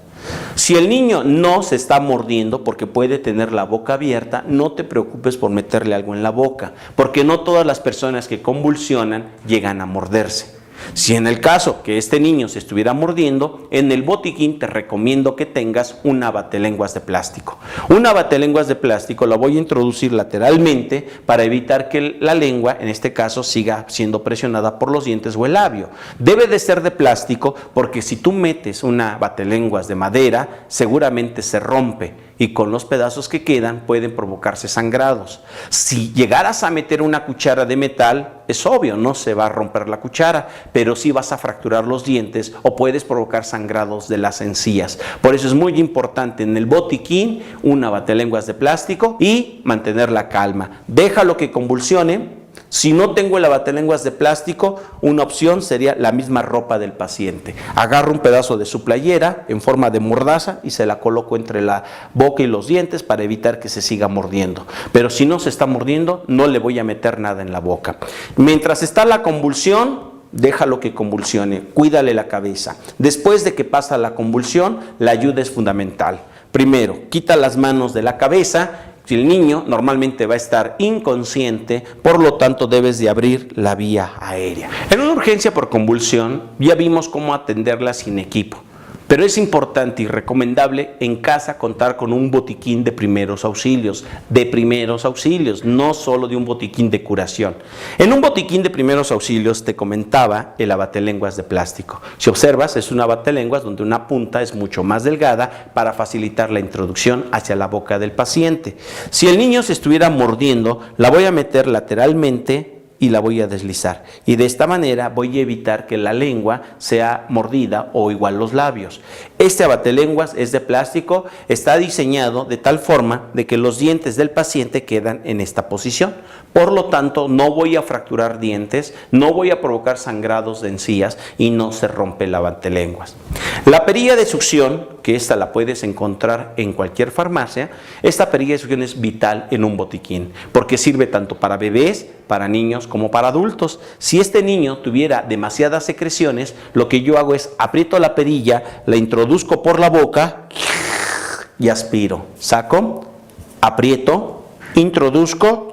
Si el niño no se está mordiendo porque puede tener la boca abierta, no te preocupes por meterle algo en la boca, porque no todas las personas que convulsionan llegan a morderse. Si en el caso que este niño se estuviera mordiendo, en el botiquín te recomiendo que tengas una batelenguas de plástico. Una batelenguas de plástico la voy a introducir lateralmente para evitar que la lengua, en este caso, siga siendo presionada por los dientes o el labio. Debe de ser de plástico porque si tú metes una batelenguas de madera, seguramente se rompe y con los pedazos que quedan pueden provocarse sangrados. Si llegaras a meter una cuchara de metal, es obvio, no se va a romper la cuchara, pero sí vas a fracturar los dientes o puedes provocar sangrados de las encías. Por eso es muy importante en el botiquín una batelenguas de plástico y mantener la calma. Déjalo que convulsione. Si no tengo el batelenguas de plástico, una opción sería la misma ropa del paciente. Agarro un pedazo de su playera en forma de mordaza y se la coloco entre la boca y los dientes para evitar que se siga mordiendo. Pero si no se está mordiendo, no le voy a meter nada en la boca. Mientras está la convulsión, déjalo que convulsione, cuídale la cabeza. Después de que pasa la convulsión, la ayuda es fundamental. Primero, quita las manos de la cabeza. Si el niño normalmente va a estar inconsciente, por lo tanto debes de abrir la vía aérea. En una urgencia por convulsión ya vimos cómo atenderla sin equipo, pero es importante y recomendable en casa contar con un botiquín de primeros auxilios, no solo de un botiquín de curación. En un botiquín de primeros auxilios te comentaba el abatelenguas de plástico. Si observas, es un abatelenguas donde una punta es mucho más delgada para facilitar la introducción hacia la boca del paciente. Si el niño se estuviera mordiendo, la voy a meter lateralmente y la voy a deslizar. Y de esta manera voy a evitar que la lengua sea mordida o igual los labios. Este abatelenguas es de plástico, está diseñado de tal forma de que los dientes del paciente quedan en esta posición. Por lo tanto, no voy a fracturar dientes, no voy a provocar sangrados de encías y no se rompe el abatelenguas. La perilla de succión, que esta la puedes encontrar en cualquier farmacia, esta perilla de succión es vital en un botiquín, porque sirve tanto para bebés, para niños como para adultos. Si este niño tuviera demasiadas secreciones, lo que yo hago es aprieto la perilla, la introduzco por la boca y aspiro. Saco, aprieto, introduzco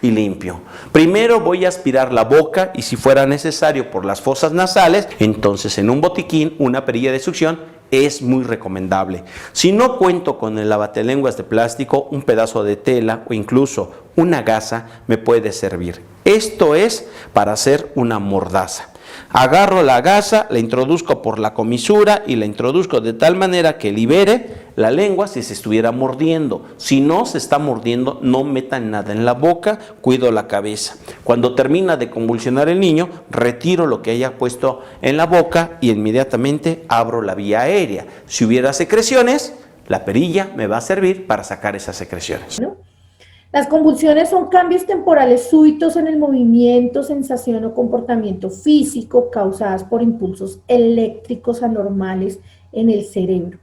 y limpio. Primero voy a aspirar la boca y si fuera necesario por las fosas nasales, entonces en un botiquín una perilla de succión es muy recomendable. Si no cuento con el abatelenguas de plástico, un pedazo de tela o incluso una gasa me puede servir. Esto es para hacer una mordaza. Agarro la gasa, la introduzco por la comisura y la introduzco de tal manera que libere la lengua si se estuviera mordiendo. Si no se está mordiendo, no metan nada en la boca, cuido la cabeza. Cuando termina de convulsionar el niño, retiro lo que haya puesto en la boca y inmediatamente abro la vía aérea. Si hubiera secreciones, la perilla me va a servir para sacar esas secreciones. Las convulsiones son cambios temporales súbitos en el movimiento, sensación o comportamiento físico causadas por impulsos eléctricos anormales en el cerebro.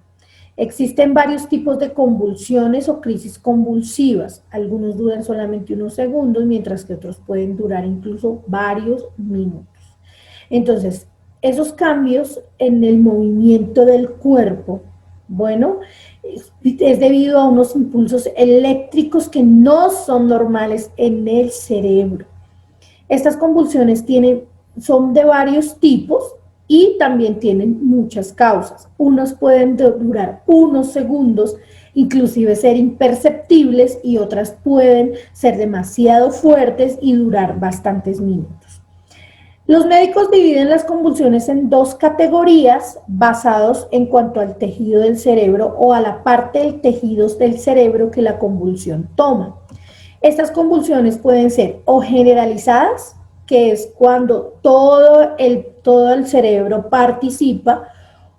Existen varios tipos de convulsiones o crisis convulsivas. Algunos duran solamente unos segundos, mientras que otros pueden durar incluso varios minutos. Entonces, esos cambios en el movimiento del cuerpo, bueno, es debido a unos impulsos eléctricos que no son normales en el cerebro. Estas convulsiones son de varios tipos y también tienen muchas causas. Unos pueden durar unos segundos, inclusive ser imperceptibles, y otras pueden ser demasiado fuertes y durar bastantes minutos. Los médicos dividen las convulsiones en dos categorías basados en cuanto al tejido del cerebro o a la parte del tejido del cerebro que la convulsión toma. Estas convulsiones pueden ser o generalizadas, que es cuando todo el cerebro participa,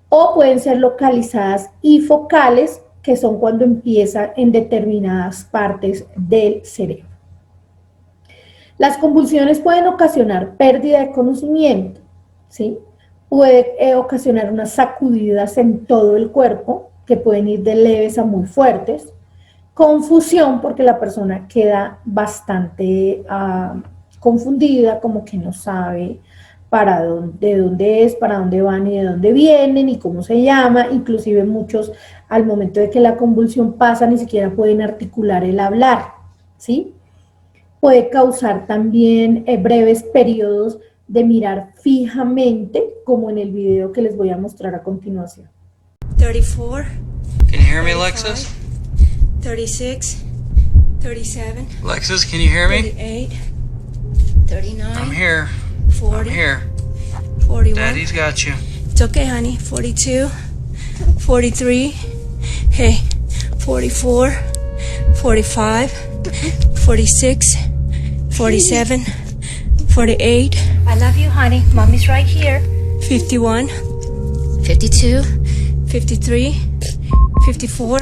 o pueden ser localizadas y focales, que son cuando empiezan en determinadas partes del cerebro. Las convulsiones pueden ocasionar pérdida de conocimiento, ¿sí? Puede ocasionar unas sacudidas en todo el cuerpo, que pueden ir de leves a muy fuertes, confusión, porque la persona queda bastante confundida, como que no sabe de dónde es, para dónde van y de dónde vienen y cómo se llama. Inclusive muchos, al momento de que la convulsión pasa, ni siquiera pueden articular el hablar, ¿sí? Puede causar también breves periodos de mirar fijamente, como en el video que les voy a mostrar a continuación. 34. Can you hear me, Alexis? 36. 37. Alexis, can you hear me? 38. 39. I'm here. 40. I'm here. 41. Daddy's got you. It's okay, honey. 42. 43. Hey. 44. 45. 46. 47. 48. I love you, honey. Mommy's right here. 51. 52. 53. 54.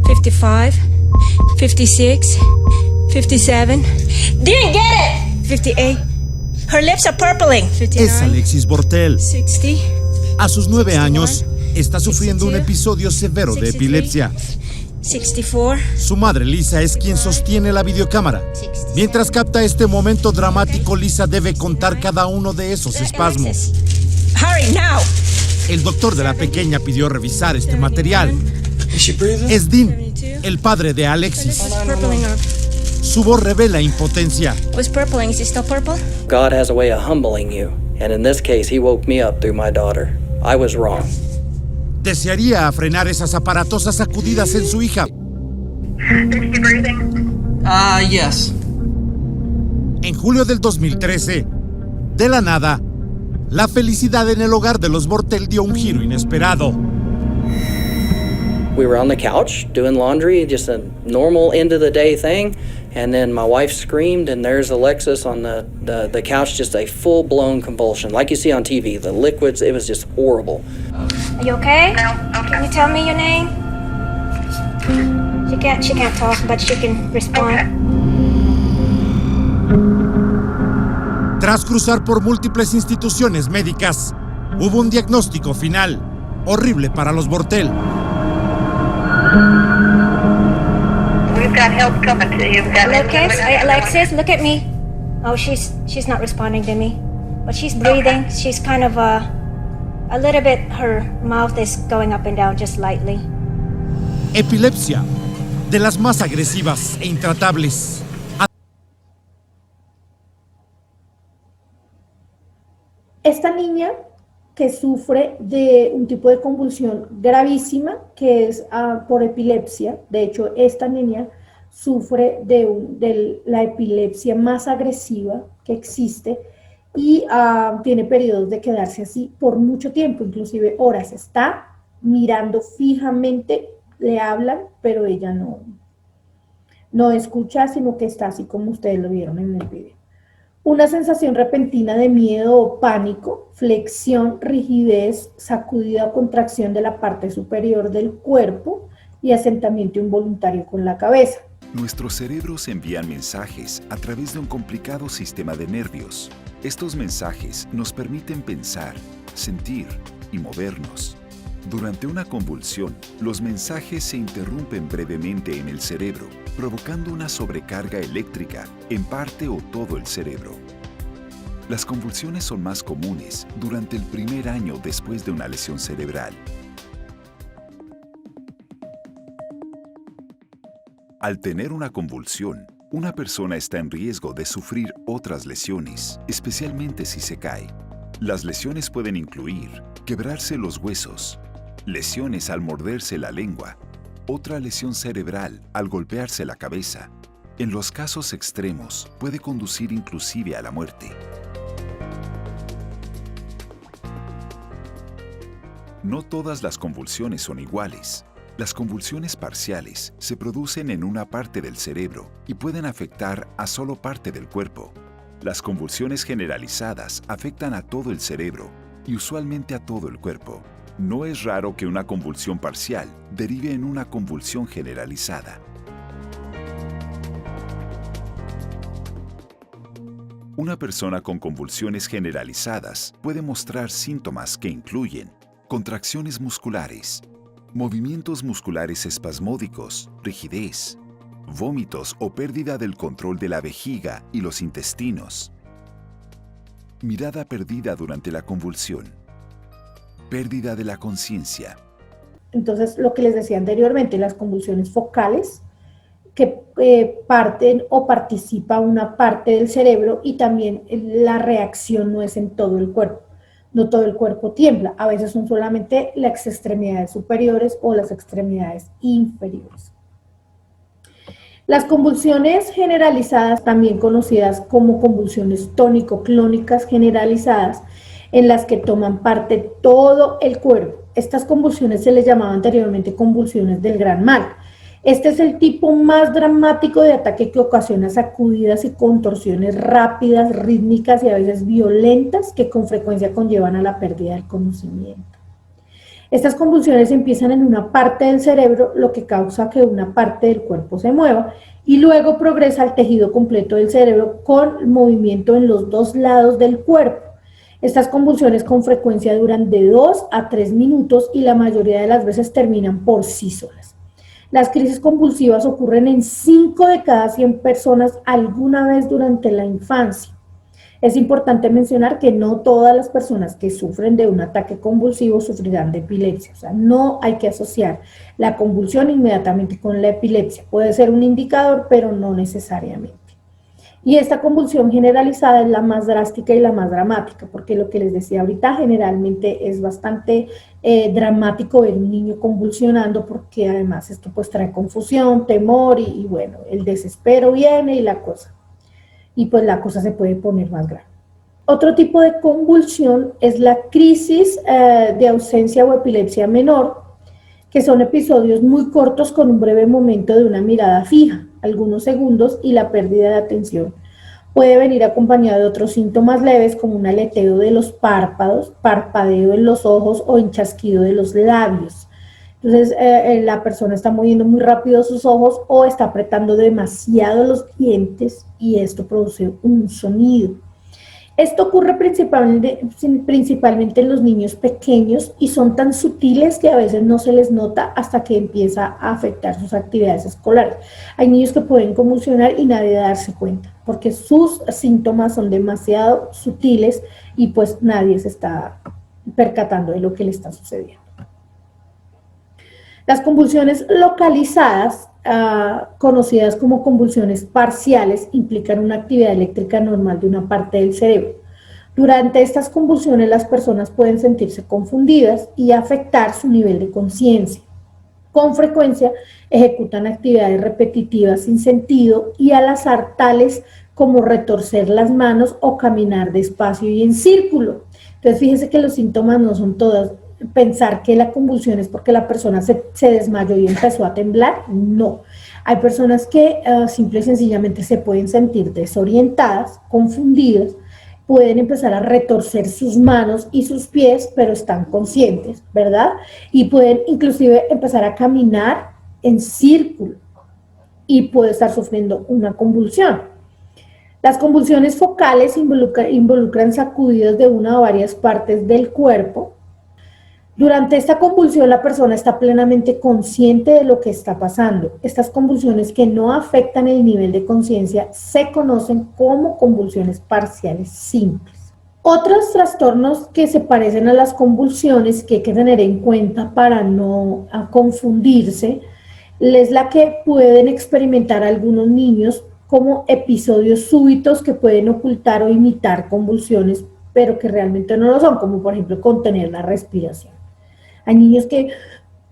55. 56. 57. Didn't get it! 58. Her lips are purpling. 59. Es Alexis Bortel. 60. A sus 9 años, está sufriendo un episodio severo de epilepsia. 64. Su madre, Lisa, es quien sostiene la videocámara. Mientras capta este momento dramático, Lisa debe contar cada uno de esos espasmos. Hurry now. El doctor de la pequeña pidió revisar este material. Es Dean, el padre de Alexis. Su voz revela impotencia. Was purpling? Is it still purple? God has a way of humbling you, and in this case, he woke me up through my daughter. I was wrong. Desearía frenar esas aparatosas sacudidas en su hija. Yes. En julio del 2013, de la nada, la felicidad en el hogar de los Bortel dio un giro inesperado. We were on the couch doing laundry, just a normal end of the day thing, and then my wife screamed, and there's Alexis on the couch, just a full-blown convulsion, like you see on TV. The liquids, it was just horrible. Are you okay? Can you tell me your name? She can't talk, but she can respond. Tras cruzar por múltiples instituciones médicas, hubo un diagnóstico final, horrible para los Bortel. We've got help coming to you. Alexis, look at me. Oh, she's not responding to me, but she's breathing. She's kind of a little bit. Her mouth is going up and down just lightly. Epilepsia, de las más agresivas e intratables. Esta niña que sufre de un tipo de convulsión gravísima que es por epilepsia. De hecho, esta niña sufre de la epilepsia más agresiva que existe y tiene periodos de quedarse así por mucho tiempo, inclusive horas. Está mirando fijamente, le hablan, pero ella no escucha, sino que está así como ustedes lo vieron en el video. Una sensación repentina de miedo o pánico, flexión, rigidez, sacudida o contracción de la parte superior del cuerpo y asentamiento involuntario con la cabeza. Nuestros cerebros envían mensajes a través de un complicado sistema de nervios. Estos mensajes nos permiten pensar, sentir y movernos. Durante una convulsión, los mensajes se interrumpen brevemente en el cerebro, provocando una sobrecarga eléctrica en parte o todo el cerebro. Las convulsiones son más comunes durante el primer año después de una lesión cerebral. Al tener una convulsión, una persona está en riesgo de sufrir otras lesiones, especialmente si se cae. Las lesiones pueden incluir quebrarse los huesos, lesiones al morderse la lengua, otra lesión cerebral al golpearse la cabeza. En los casos extremos, puede conducir inclusive a la muerte. No todas las convulsiones son iguales. Las convulsiones parciales se producen en una parte del cerebro y pueden afectar a solo parte del cuerpo. Las convulsiones generalizadas afectan a todo el cerebro y usualmente a todo el cuerpo. No es raro que una convulsión parcial derive en una convulsión generalizada. Una persona con convulsiones generalizadas puede mostrar síntomas que incluyen contracciones musculares, movimientos musculares espasmódicos, rigidez, vómitos o pérdida del control de la vejiga y los intestinos, mirada perdida durante la convulsión, pérdida de la conciencia. Entonces, lo que les decía anteriormente, las convulsiones focales que parten o participa una parte del cerebro, y también la reacción no es en todo el cuerpo. No todo el cuerpo tiembla, a veces son solamente las extremidades superiores o las extremidades inferiores. Las convulsiones generalizadas, también conocidas como convulsiones tónico-clónicas generalizadas, en las que toman parte todo el cuerpo. Estas convulsiones se les llamaba anteriormente convulsiones del gran mal. Este es el tipo más dramático de ataque que ocasiona sacudidas y contorsiones rápidas, rítmicas y a veces violentas, que con frecuencia conllevan a la pérdida del conocimiento. Estas convulsiones empiezan en una parte del cerebro, lo que causa que una parte del cuerpo se mueva, y luego progresa al tejido completo del cerebro con movimiento en los dos lados del cuerpo. Estas convulsiones con frecuencia duran de 2 a 3 minutos y la mayoría de las veces terminan por sí solas. Las crisis convulsivas ocurren en 5 de cada 100 personas alguna vez durante la infancia. Es importante mencionar que no todas las personas que sufren de un ataque convulsivo sufrirán de epilepsia. O sea, no hay que asociar la convulsión inmediatamente con la epilepsia. Puede ser un indicador, pero no necesariamente. Y esta convulsión generalizada es la más drástica y la más dramática, porque lo que les decía ahorita, generalmente es bastante dramático ver un niño convulsionando, porque además esto pues trae confusión, temor y bueno, el desespero viene y la cosa se puede poner más grave. Otro tipo de convulsión es la crisis de ausencia o epilepsia menor, que son episodios muy cortos con un breve momento de una mirada fija, algunos segundos, y la pérdida de atención. Puede venir acompañado de otros síntomas leves como un aleteo de los párpados, parpadeo en los ojos o enchasquido de los labios. Entonces la persona está moviendo muy rápido sus ojos o está apretando demasiado los dientes y esto produce un sonido. Esto ocurre principalmente en los niños pequeños y son tan sutiles que a veces no se les nota hasta que empieza a afectar sus actividades escolares. Hay niños que pueden convulsionar y nadie darse cuenta porque sus síntomas son demasiado sutiles y pues nadie se está percatando de lo que le está sucediendo. Las convulsiones localizadas, conocidas como convulsiones parciales, implican una actividad eléctrica normal de una parte del cerebro. Durante estas convulsiones las personas pueden sentirse confundidas y afectar su nivel de conciencia. Con frecuencia ejecutan actividades repetitivas sin sentido y al azar, tales como retorcer las manos o caminar despacio y en círculo. Entonces fíjense que los síntomas no son todos. Pensar que la convulsión es porque la persona se desmayó y empezó a temblar, no. Hay personas que simple y sencillamente se pueden sentir desorientadas, confundidas, pueden empezar a retorcer sus manos y sus pies, pero están conscientes, ¿verdad? Y pueden inclusive empezar a caminar en círculo y puede estar sufriendo una convulsión. Las convulsiones focales involucran sacudidos de una o varias partes del cuerpo. Durante esta convulsión la persona está plenamente consciente de lo que está pasando. Estas convulsiones que no afectan el nivel de conciencia se conocen como convulsiones parciales simples. Otros trastornos que se parecen a las convulsiones que hay que tener en cuenta para no confundirse es la que pueden experimentar algunos niños como episodios súbitos que pueden ocultar o imitar convulsiones, pero que realmente no lo son, como por ejemplo contener la respiración. Hay niños que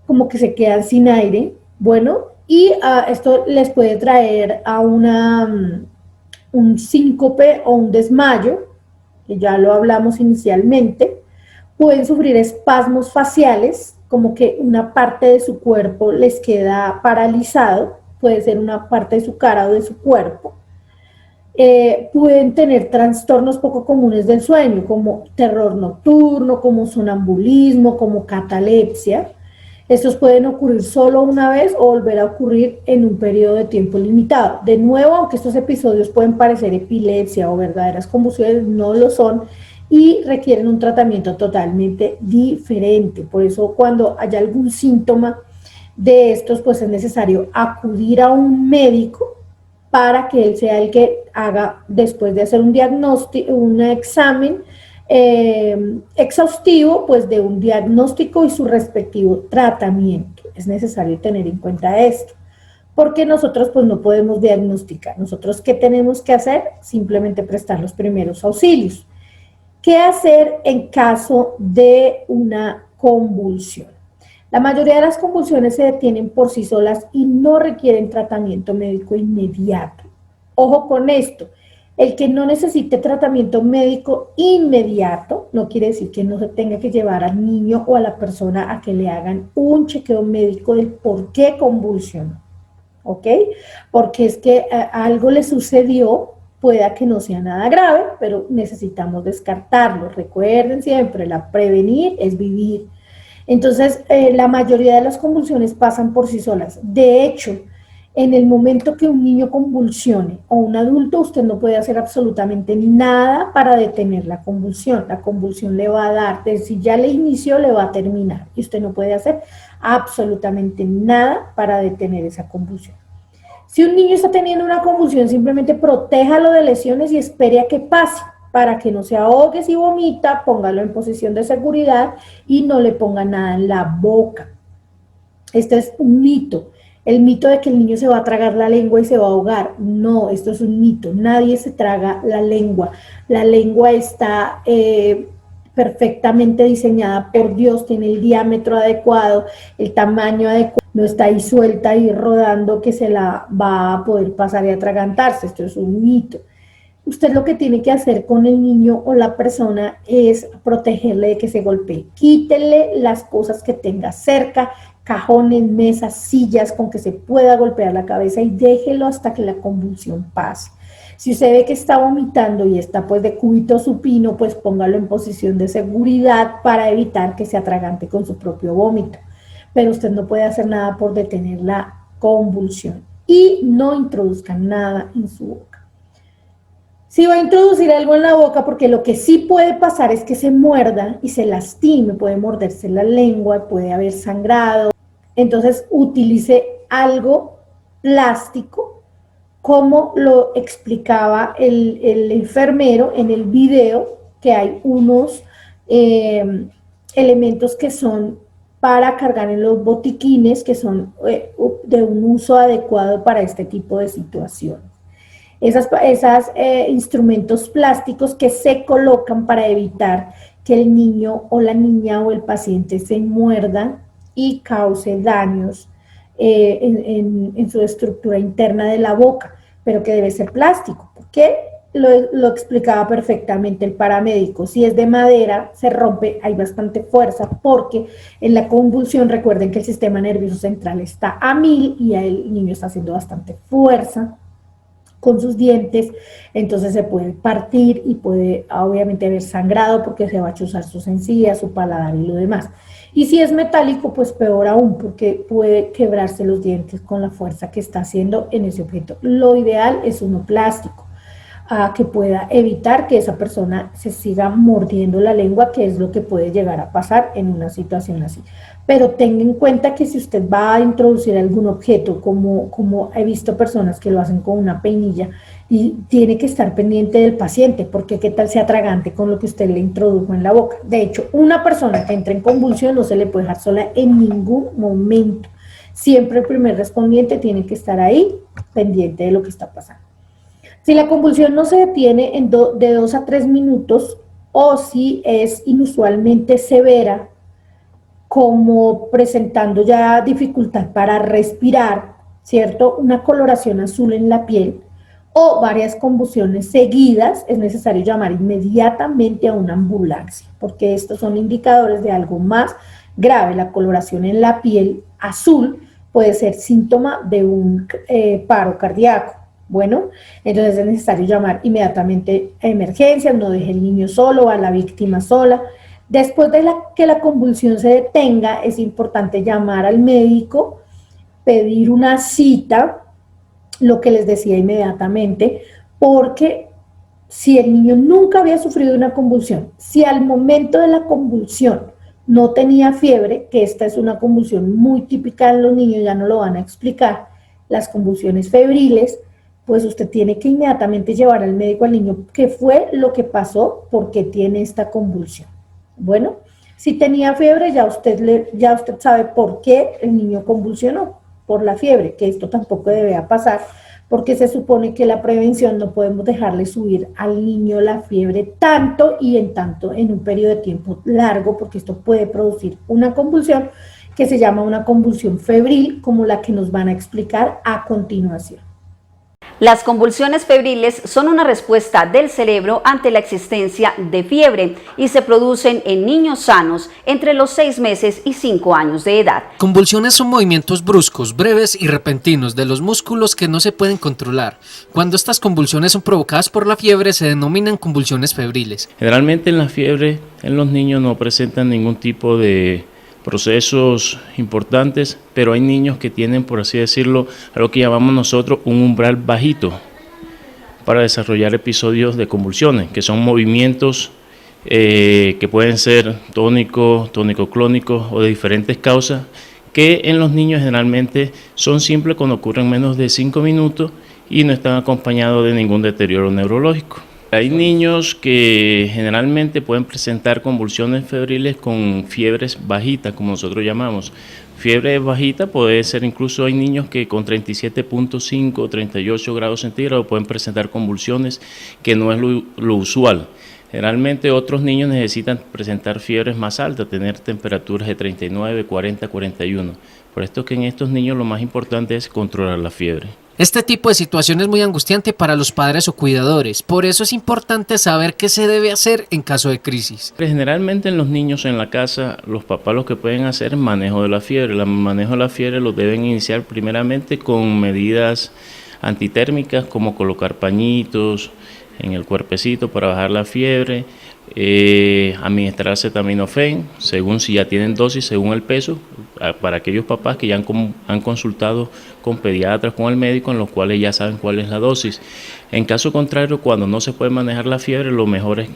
como que se quedan sin aire, bueno, y esto les puede traer a un síncope o un desmayo, que ya lo hablamos inicialmente. Pueden sufrir espasmos faciales, como que una parte de su cuerpo les queda paralizado, puede ser una parte de su cara o de su cuerpo. Pueden tener trastornos poco comunes del sueño, como terror nocturno, como sonambulismo, como catalepsia. Estos pueden ocurrir solo una vez o volver a ocurrir en un periodo de tiempo limitado. De nuevo, aunque estos episodios pueden parecer epilepsia o verdaderas convulsiones, no lo son y requieren un tratamiento totalmente diferente. Por eso, cuando haya algún síntoma de estos, pues es necesario acudir a un médico para que él sea el que haga, después de hacer un diagnóstico, un examen exhaustivo, pues de un diagnóstico y su respectivo tratamiento. Es necesario tener en cuenta esto. porque nosotros pues no podemos diagnosticar. Nosotros, ¿qué tenemos que hacer? Simplemente prestar los primeros auxilios. ¿Qué hacer en caso de una convulsión? La mayoría de las convulsiones se detienen por sí solas y no requieren tratamiento médico inmediato. Ojo con esto, el que no necesite tratamiento médico inmediato no quiere decir que no se tenga que llevar al niño o a la persona a que le hagan un chequeo médico del por qué convulsionó, ¿ok? Porque es que algo le sucedió, pueda que no sea nada grave, pero necesitamos descartarlo. Recuerden siempre, la prevenir es vivir. Entonces, la mayoría de las convulsiones pasan por sí solas. De hecho, en el momento que un niño convulsione o un adulto, usted no puede hacer absolutamente nada para detener la convulsión. La convulsión le va a dar, si ya le inició, le va a terminar. Y usted no puede hacer absolutamente nada para detener esa convulsión. Si un niño está teniendo una convulsión, simplemente protéjalo de lesiones y espere a que pase, para que no se ahogue si vomita, póngalo en posición de seguridad y no le ponga nada en la boca. Este es un mito. El mito de que el niño se va a tragar la lengua y se va a ahogar. No, esto es un mito. Nadie se traga la lengua. La lengua está perfectamente diseñada por Dios, tiene el diámetro adecuado, el tamaño adecuado. No está ahí suelta y rodando que se la va a poder pasar y atragantarse. Esto es un mito. Usted lo que tiene que hacer con el niño o la persona es protegerle de que se golpee. Quítele las cosas que tenga cerca, cajones, mesas, sillas con que se pueda golpear la cabeza y déjelo hasta que la convulsión pase. Si usted ve que está vomitando y está pues de cúbito supino, pues póngalo en posición de seguridad para evitar que se atragante con su propio vómito. Pero usted no puede hacer nada por detener la convulsión y no introduzca nada en su boca. Si va a introducir algo en la boca, porque lo que sí puede pasar es que se muerda y se lastime, puede morderse la lengua, puede haber sangrado. Entonces utilice algo plástico, como lo explicaba el enfermero en el video, que hay unos elementos que son para cargar en los botiquines, que son de un uso adecuado para este tipo de situaciones. Esos instrumentos plásticos que se colocan para evitar que el niño o la niña o el paciente se muerdan y cause daños en su estructura interna de la boca, pero que debe ser plástico, porque lo explicaba perfectamente el paramédico. Si es de madera, se rompe, hay bastante fuerza, porque en la convulsión, recuerden que el sistema nervioso central está a 1000 y el niño está haciendo bastante fuerza con sus dientes, entonces se puede partir y puede obviamente haber sangrado porque se va a chuzar sus encías, su paladar y lo demás. Y si es metálico, pues peor aún, porque puede quebrarse los dientes con la fuerza que está haciendo en ese objeto. Lo ideal es uno plástico, que pueda evitar que esa persona se siga mordiendo la lengua, que es lo que puede llegar a pasar en una situación así. Pero tenga en cuenta que si usted va a introducir algún objeto, como he visto personas que lo hacen con una peinilla, y tiene que estar pendiente del paciente, porque qué tal se atragante con lo que usted le introdujo en la boca. De hecho, una persona que entra en convulsión no se le puede dejar sola en ningún momento. Siempre el primer respondiente tiene que estar ahí, pendiente de lo que está pasando. Si la convulsión no se detiene de 2 a 3 minutos, o si es inusualmente severa, como presentando ya dificultad para respirar, ¿cierto? Una coloración azul en la piel o varias convulsiones seguidas, es necesario llamar inmediatamente a una ambulancia, porque estos son indicadores de algo más grave. La coloración en la piel azul puede ser síntoma de un paro cardíaco. Bueno, entonces es necesario llamar inmediatamente a emergencias, no deje el niño solo, a la víctima sola. Después de que la convulsión se detenga, es importante llamar al médico, pedir una cita, lo que les decía inmediatamente, porque si el niño nunca había sufrido una convulsión, si al momento de la convulsión no tenía fiebre, que esta es una convulsión muy típica en los niños, ya no lo van a explicar, las convulsiones febriles, pues usted tiene que inmediatamente llevar al médico al niño qué fue lo que pasó, por qué tiene esta convulsión. Bueno, si tenía fiebre, ya usted sabe por qué el niño convulsionó, por la fiebre, que esto tampoco debería pasar, porque se supone que la prevención no podemos dejarle subir al niño la fiebre tanto en un periodo de tiempo largo, porque esto puede producir una convulsión que se llama una convulsión febril, como la que nos van a explicar a continuación. Las convulsiones febriles son una respuesta del cerebro ante la existencia de fiebre y se producen en niños sanos entre los 6 meses y 5 años de edad. Convulsiones son movimientos bruscos, breves y repentinos de los músculos que no se pueden controlar. Cuando estas convulsiones son provocadas por la fiebre se denominan convulsiones febriles. Generalmente en la fiebre en los niños no presentan ningún tipo de procesos importantes, pero hay niños que tienen, por así decirlo, algo que llamamos nosotros un umbral bajito para desarrollar episodios de convulsiones, que son movimientos que pueden ser tónicos, tónico-clónicos o de diferentes causas, que en los niños generalmente son simples cuando ocurren menos de 5 minutos y no están acompañados de ningún deterioro neurológico. Hay niños que generalmente pueden presentar convulsiones febriles con fiebres bajitas, como nosotros llamamos. Fiebre bajita puede ser, incluso hay niños que con 37.5 o 38 grados centígrados pueden presentar convulsiones, que no es lo usual. Generalmente otros niños necesitan presentar fiebres más altas, tener temperaturas de 39, 40, 41. Por esto que en estos niños lo más importante es controlar la fiebre. Este tipo de situación es muy angustiante para los padres o cuidadores, por eso es importante saber qué se debe hacer en caso de crisis. Generalmente en los niños en la casa, los papás lo que pueden hacer es manejo de la fiebre. El manejo de la fiebre lo deben iniciar primeramente con medidas antitérmicas como colocar pañitos en el cuerpecito para bajar la fiebre, administrar acetaminofén, según si ya tienen dosis, según el peso, para aquellos papás que ya han consultado con pediatras, con el médico, en los cuales ya saben cuál es la dosis. En caso contrario, cuando no se puede manejar la fiebre, lo mejor es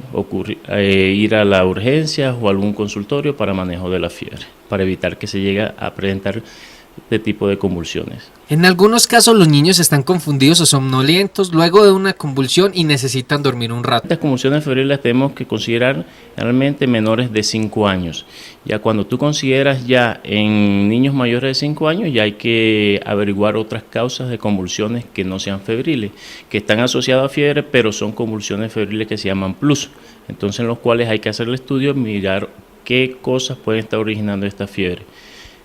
ir a la urgencia o a algún consultorio para manejo de la fiebre, para evitar que se llegue a presentar este tipo de convulsiones. En algunos casos los niños están confundidos o somnolentos luego de una convulsión y necesitan dormir un rato. Estas convulsiones febriles tenemos que considerar realmente menores de 5 años. Ya cuando tú consideras ya en niños mayores de 5 años, ya hay que averiguar otras causas de convulsiones que no sean febriles, que están asociadas a fiebre, pero son convulsiones febriles que se llaman plus. Entonces en los cuales hay que hacer el estudio, mirar qué cosas pueden estar originando esta fiebre.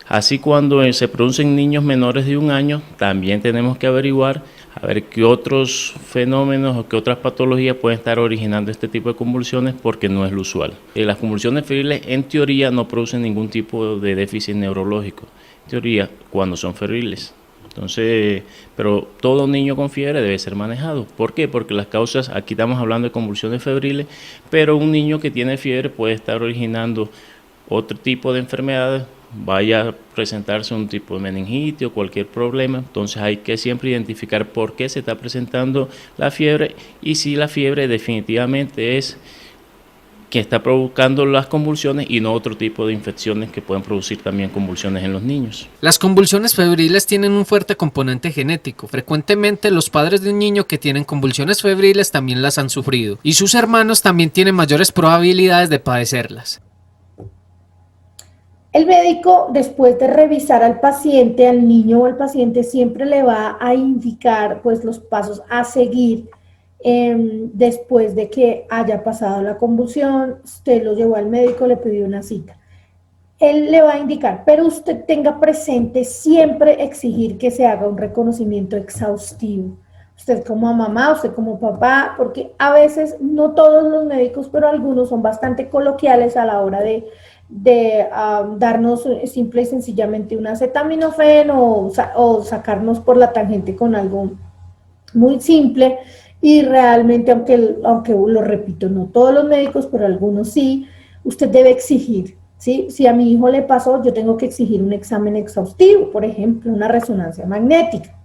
Así cuando se producen niños menores de 1 año, también tenemos que averiguar a ver qué otros fenómenos o qué otras patologías pueden estar originando este tipo de convulsiones, porque no es lo usual. Las convulsiones febriles en teoría no producen ningún tipo de déficit neurológico, en teoría cuando son febriles. Entonces, pero todo niño con fiebre debe ser manejado. ¿Por qué? Porque las causas, aquí estamos hablando de convulsiones febriles, pero un niño que tiene fiebre puede estar originando otro tipo de enfermedades, vaya a presentarse un tipo de meningitis o cualquier problema. Entonces hay que siempre identificar por qué se está presentando la fiebre y si la fiebre definitivamente es que está provocando las convulsiones y no otro tipo de infecciones que pueden producir también convulsiones en los niños. Las convulsiones febriles tienen un fuerte componente genético. Frecuentemente los padres de un niño que tienen convulsiones febriles también las han sufrido y sus hermanos también tienen mayores probabilidades de padecerlas. El médico, después de revisar al paciente, al niño o al paciente, siempre le va a indicar pues los pasos a seguir después de que haya pasado la convulsión. Usted lo llevó al médico, le pidió una cita. Él le va a indicar, pero usted tenga presente siempre exigir que se haga un reconocimiento exhaustivo. Usted como mamá, usted como papá, porque a veces, no todos los médicos, pero algunos son bastante coloquiales a la hora de darnos simple y sencillamente un acetaminofén o sacarnos por la tangente con algo muy simple. Y realmente, aunque lo repito, no todos los médicos, pero algunos sí, usted debe exigir, ¿sí? Si a mi hijo le pasó, yo tengo que exigir un examen exhaustivo, por ejemplo, una resonancia magnética,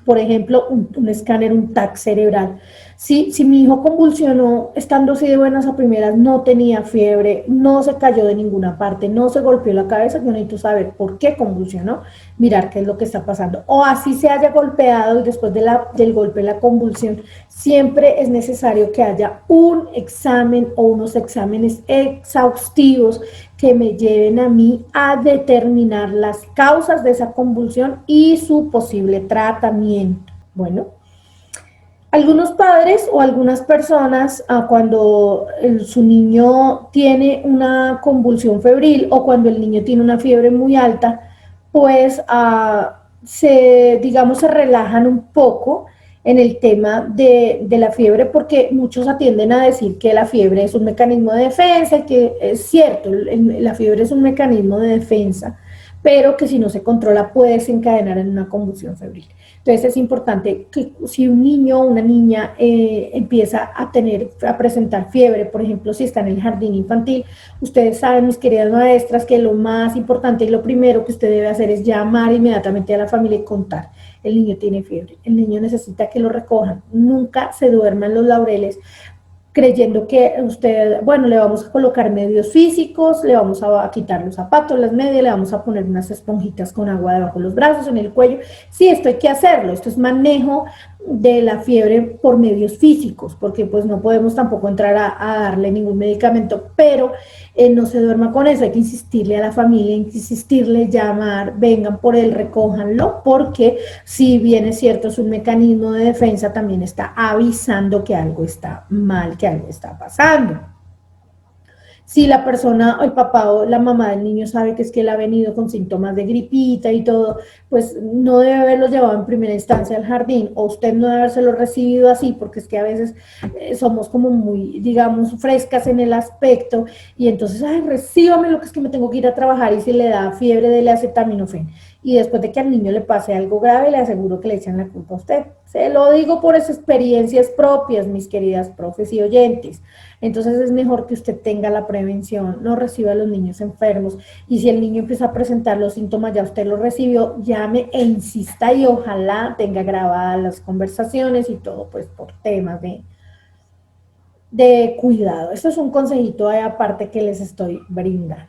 por ejemplo, un escáner, un TAC cerebral. Si mi hijo convulsionó estando así de buenas a primeras, no tenía fiebre, no se cayó de ninguna parte, no se golpeó la cabeza, yo necesito saber por qué convulsionó, mirar qué es lo que está pasando. O así se haya golpeado y después del golpe, la convulsión, siempre es necesario que haya un examen o unos exámenes exhaustivos que me lleven a mí a determinar las causas de esa convulsión y su posible tratamiento. Bueno, algunos padres o algunas personas cuando su niño tiene una convulsión febril o cuando el niño tiene una fiebre muy alta, pues se relajan un poco en el tema de la fiebre, porque muchos atienden a decir que la fiebre es un mecanismo de defensa, que es cierto, la fiebre es un mecanismo de defensa, pero que si no se controla puede desencadenar en una convulsión febril. Entonces es importante que si un niño o una niña empieza a presentar fiebre, por ejemplo, si está en el jardín infantil, ustedes saben, mis queridas maestras, que lo más importante y lo primero que usted debe hacer es llamar inmediatamente a la familia y contar. El niño tiene fiebre, el niño necesita que lo recojan, nunca se duerma en los laureles creyendo que usted, bueno, le vamos a colocar medios físicos, le vamos a quitar los zapatos, las medias, le vamos a poner unas esponjitas con agua debajo de los brazos, en el cuello. Sí, esto hay que hacerlo, esto es manejo de la fiebre por medios físicos, porque pues no podemos tampoco entrar a darle ningún medicamento, pero no se duerma con eso, hay que insistirle a la familia, insistirle, llamar, vengan por él, recójanlo, porque si bien es cierto, es un mecanismo de defensa, también está avisando que algo está mal, que algo está pasando. Si la persona, el papá o la mamá del niño sabe que es que él ha venido con síntomas de gripita y todo, pues no debe haberlo llevado en primera instancia al jardín, o usted no debe habérselo recibido así, porque es que a veces somos como muy, digamos, frescas en el aspecto, y entonces, ay, recíbame lo que es que me tengo que ir a trabajar, y si le da fiebre, dele acetaminofén. Y después de que al niño le pase algo grave, le aseguro que le echan la culpa a usted. Se lo digo por esas experiencias propias, mis queridas profes y oyentes. Entonces es mejor que usted tenga la prevención, no reciba a los niños enfermos. Y si el niño empieza a presentar los síntomas, ya usted lo recibió, llame e insista y ojalá tenga grabadas las conversaciones y todo, pues por temas de cuidado. Esto es un consejito aparte que les estoy brindando.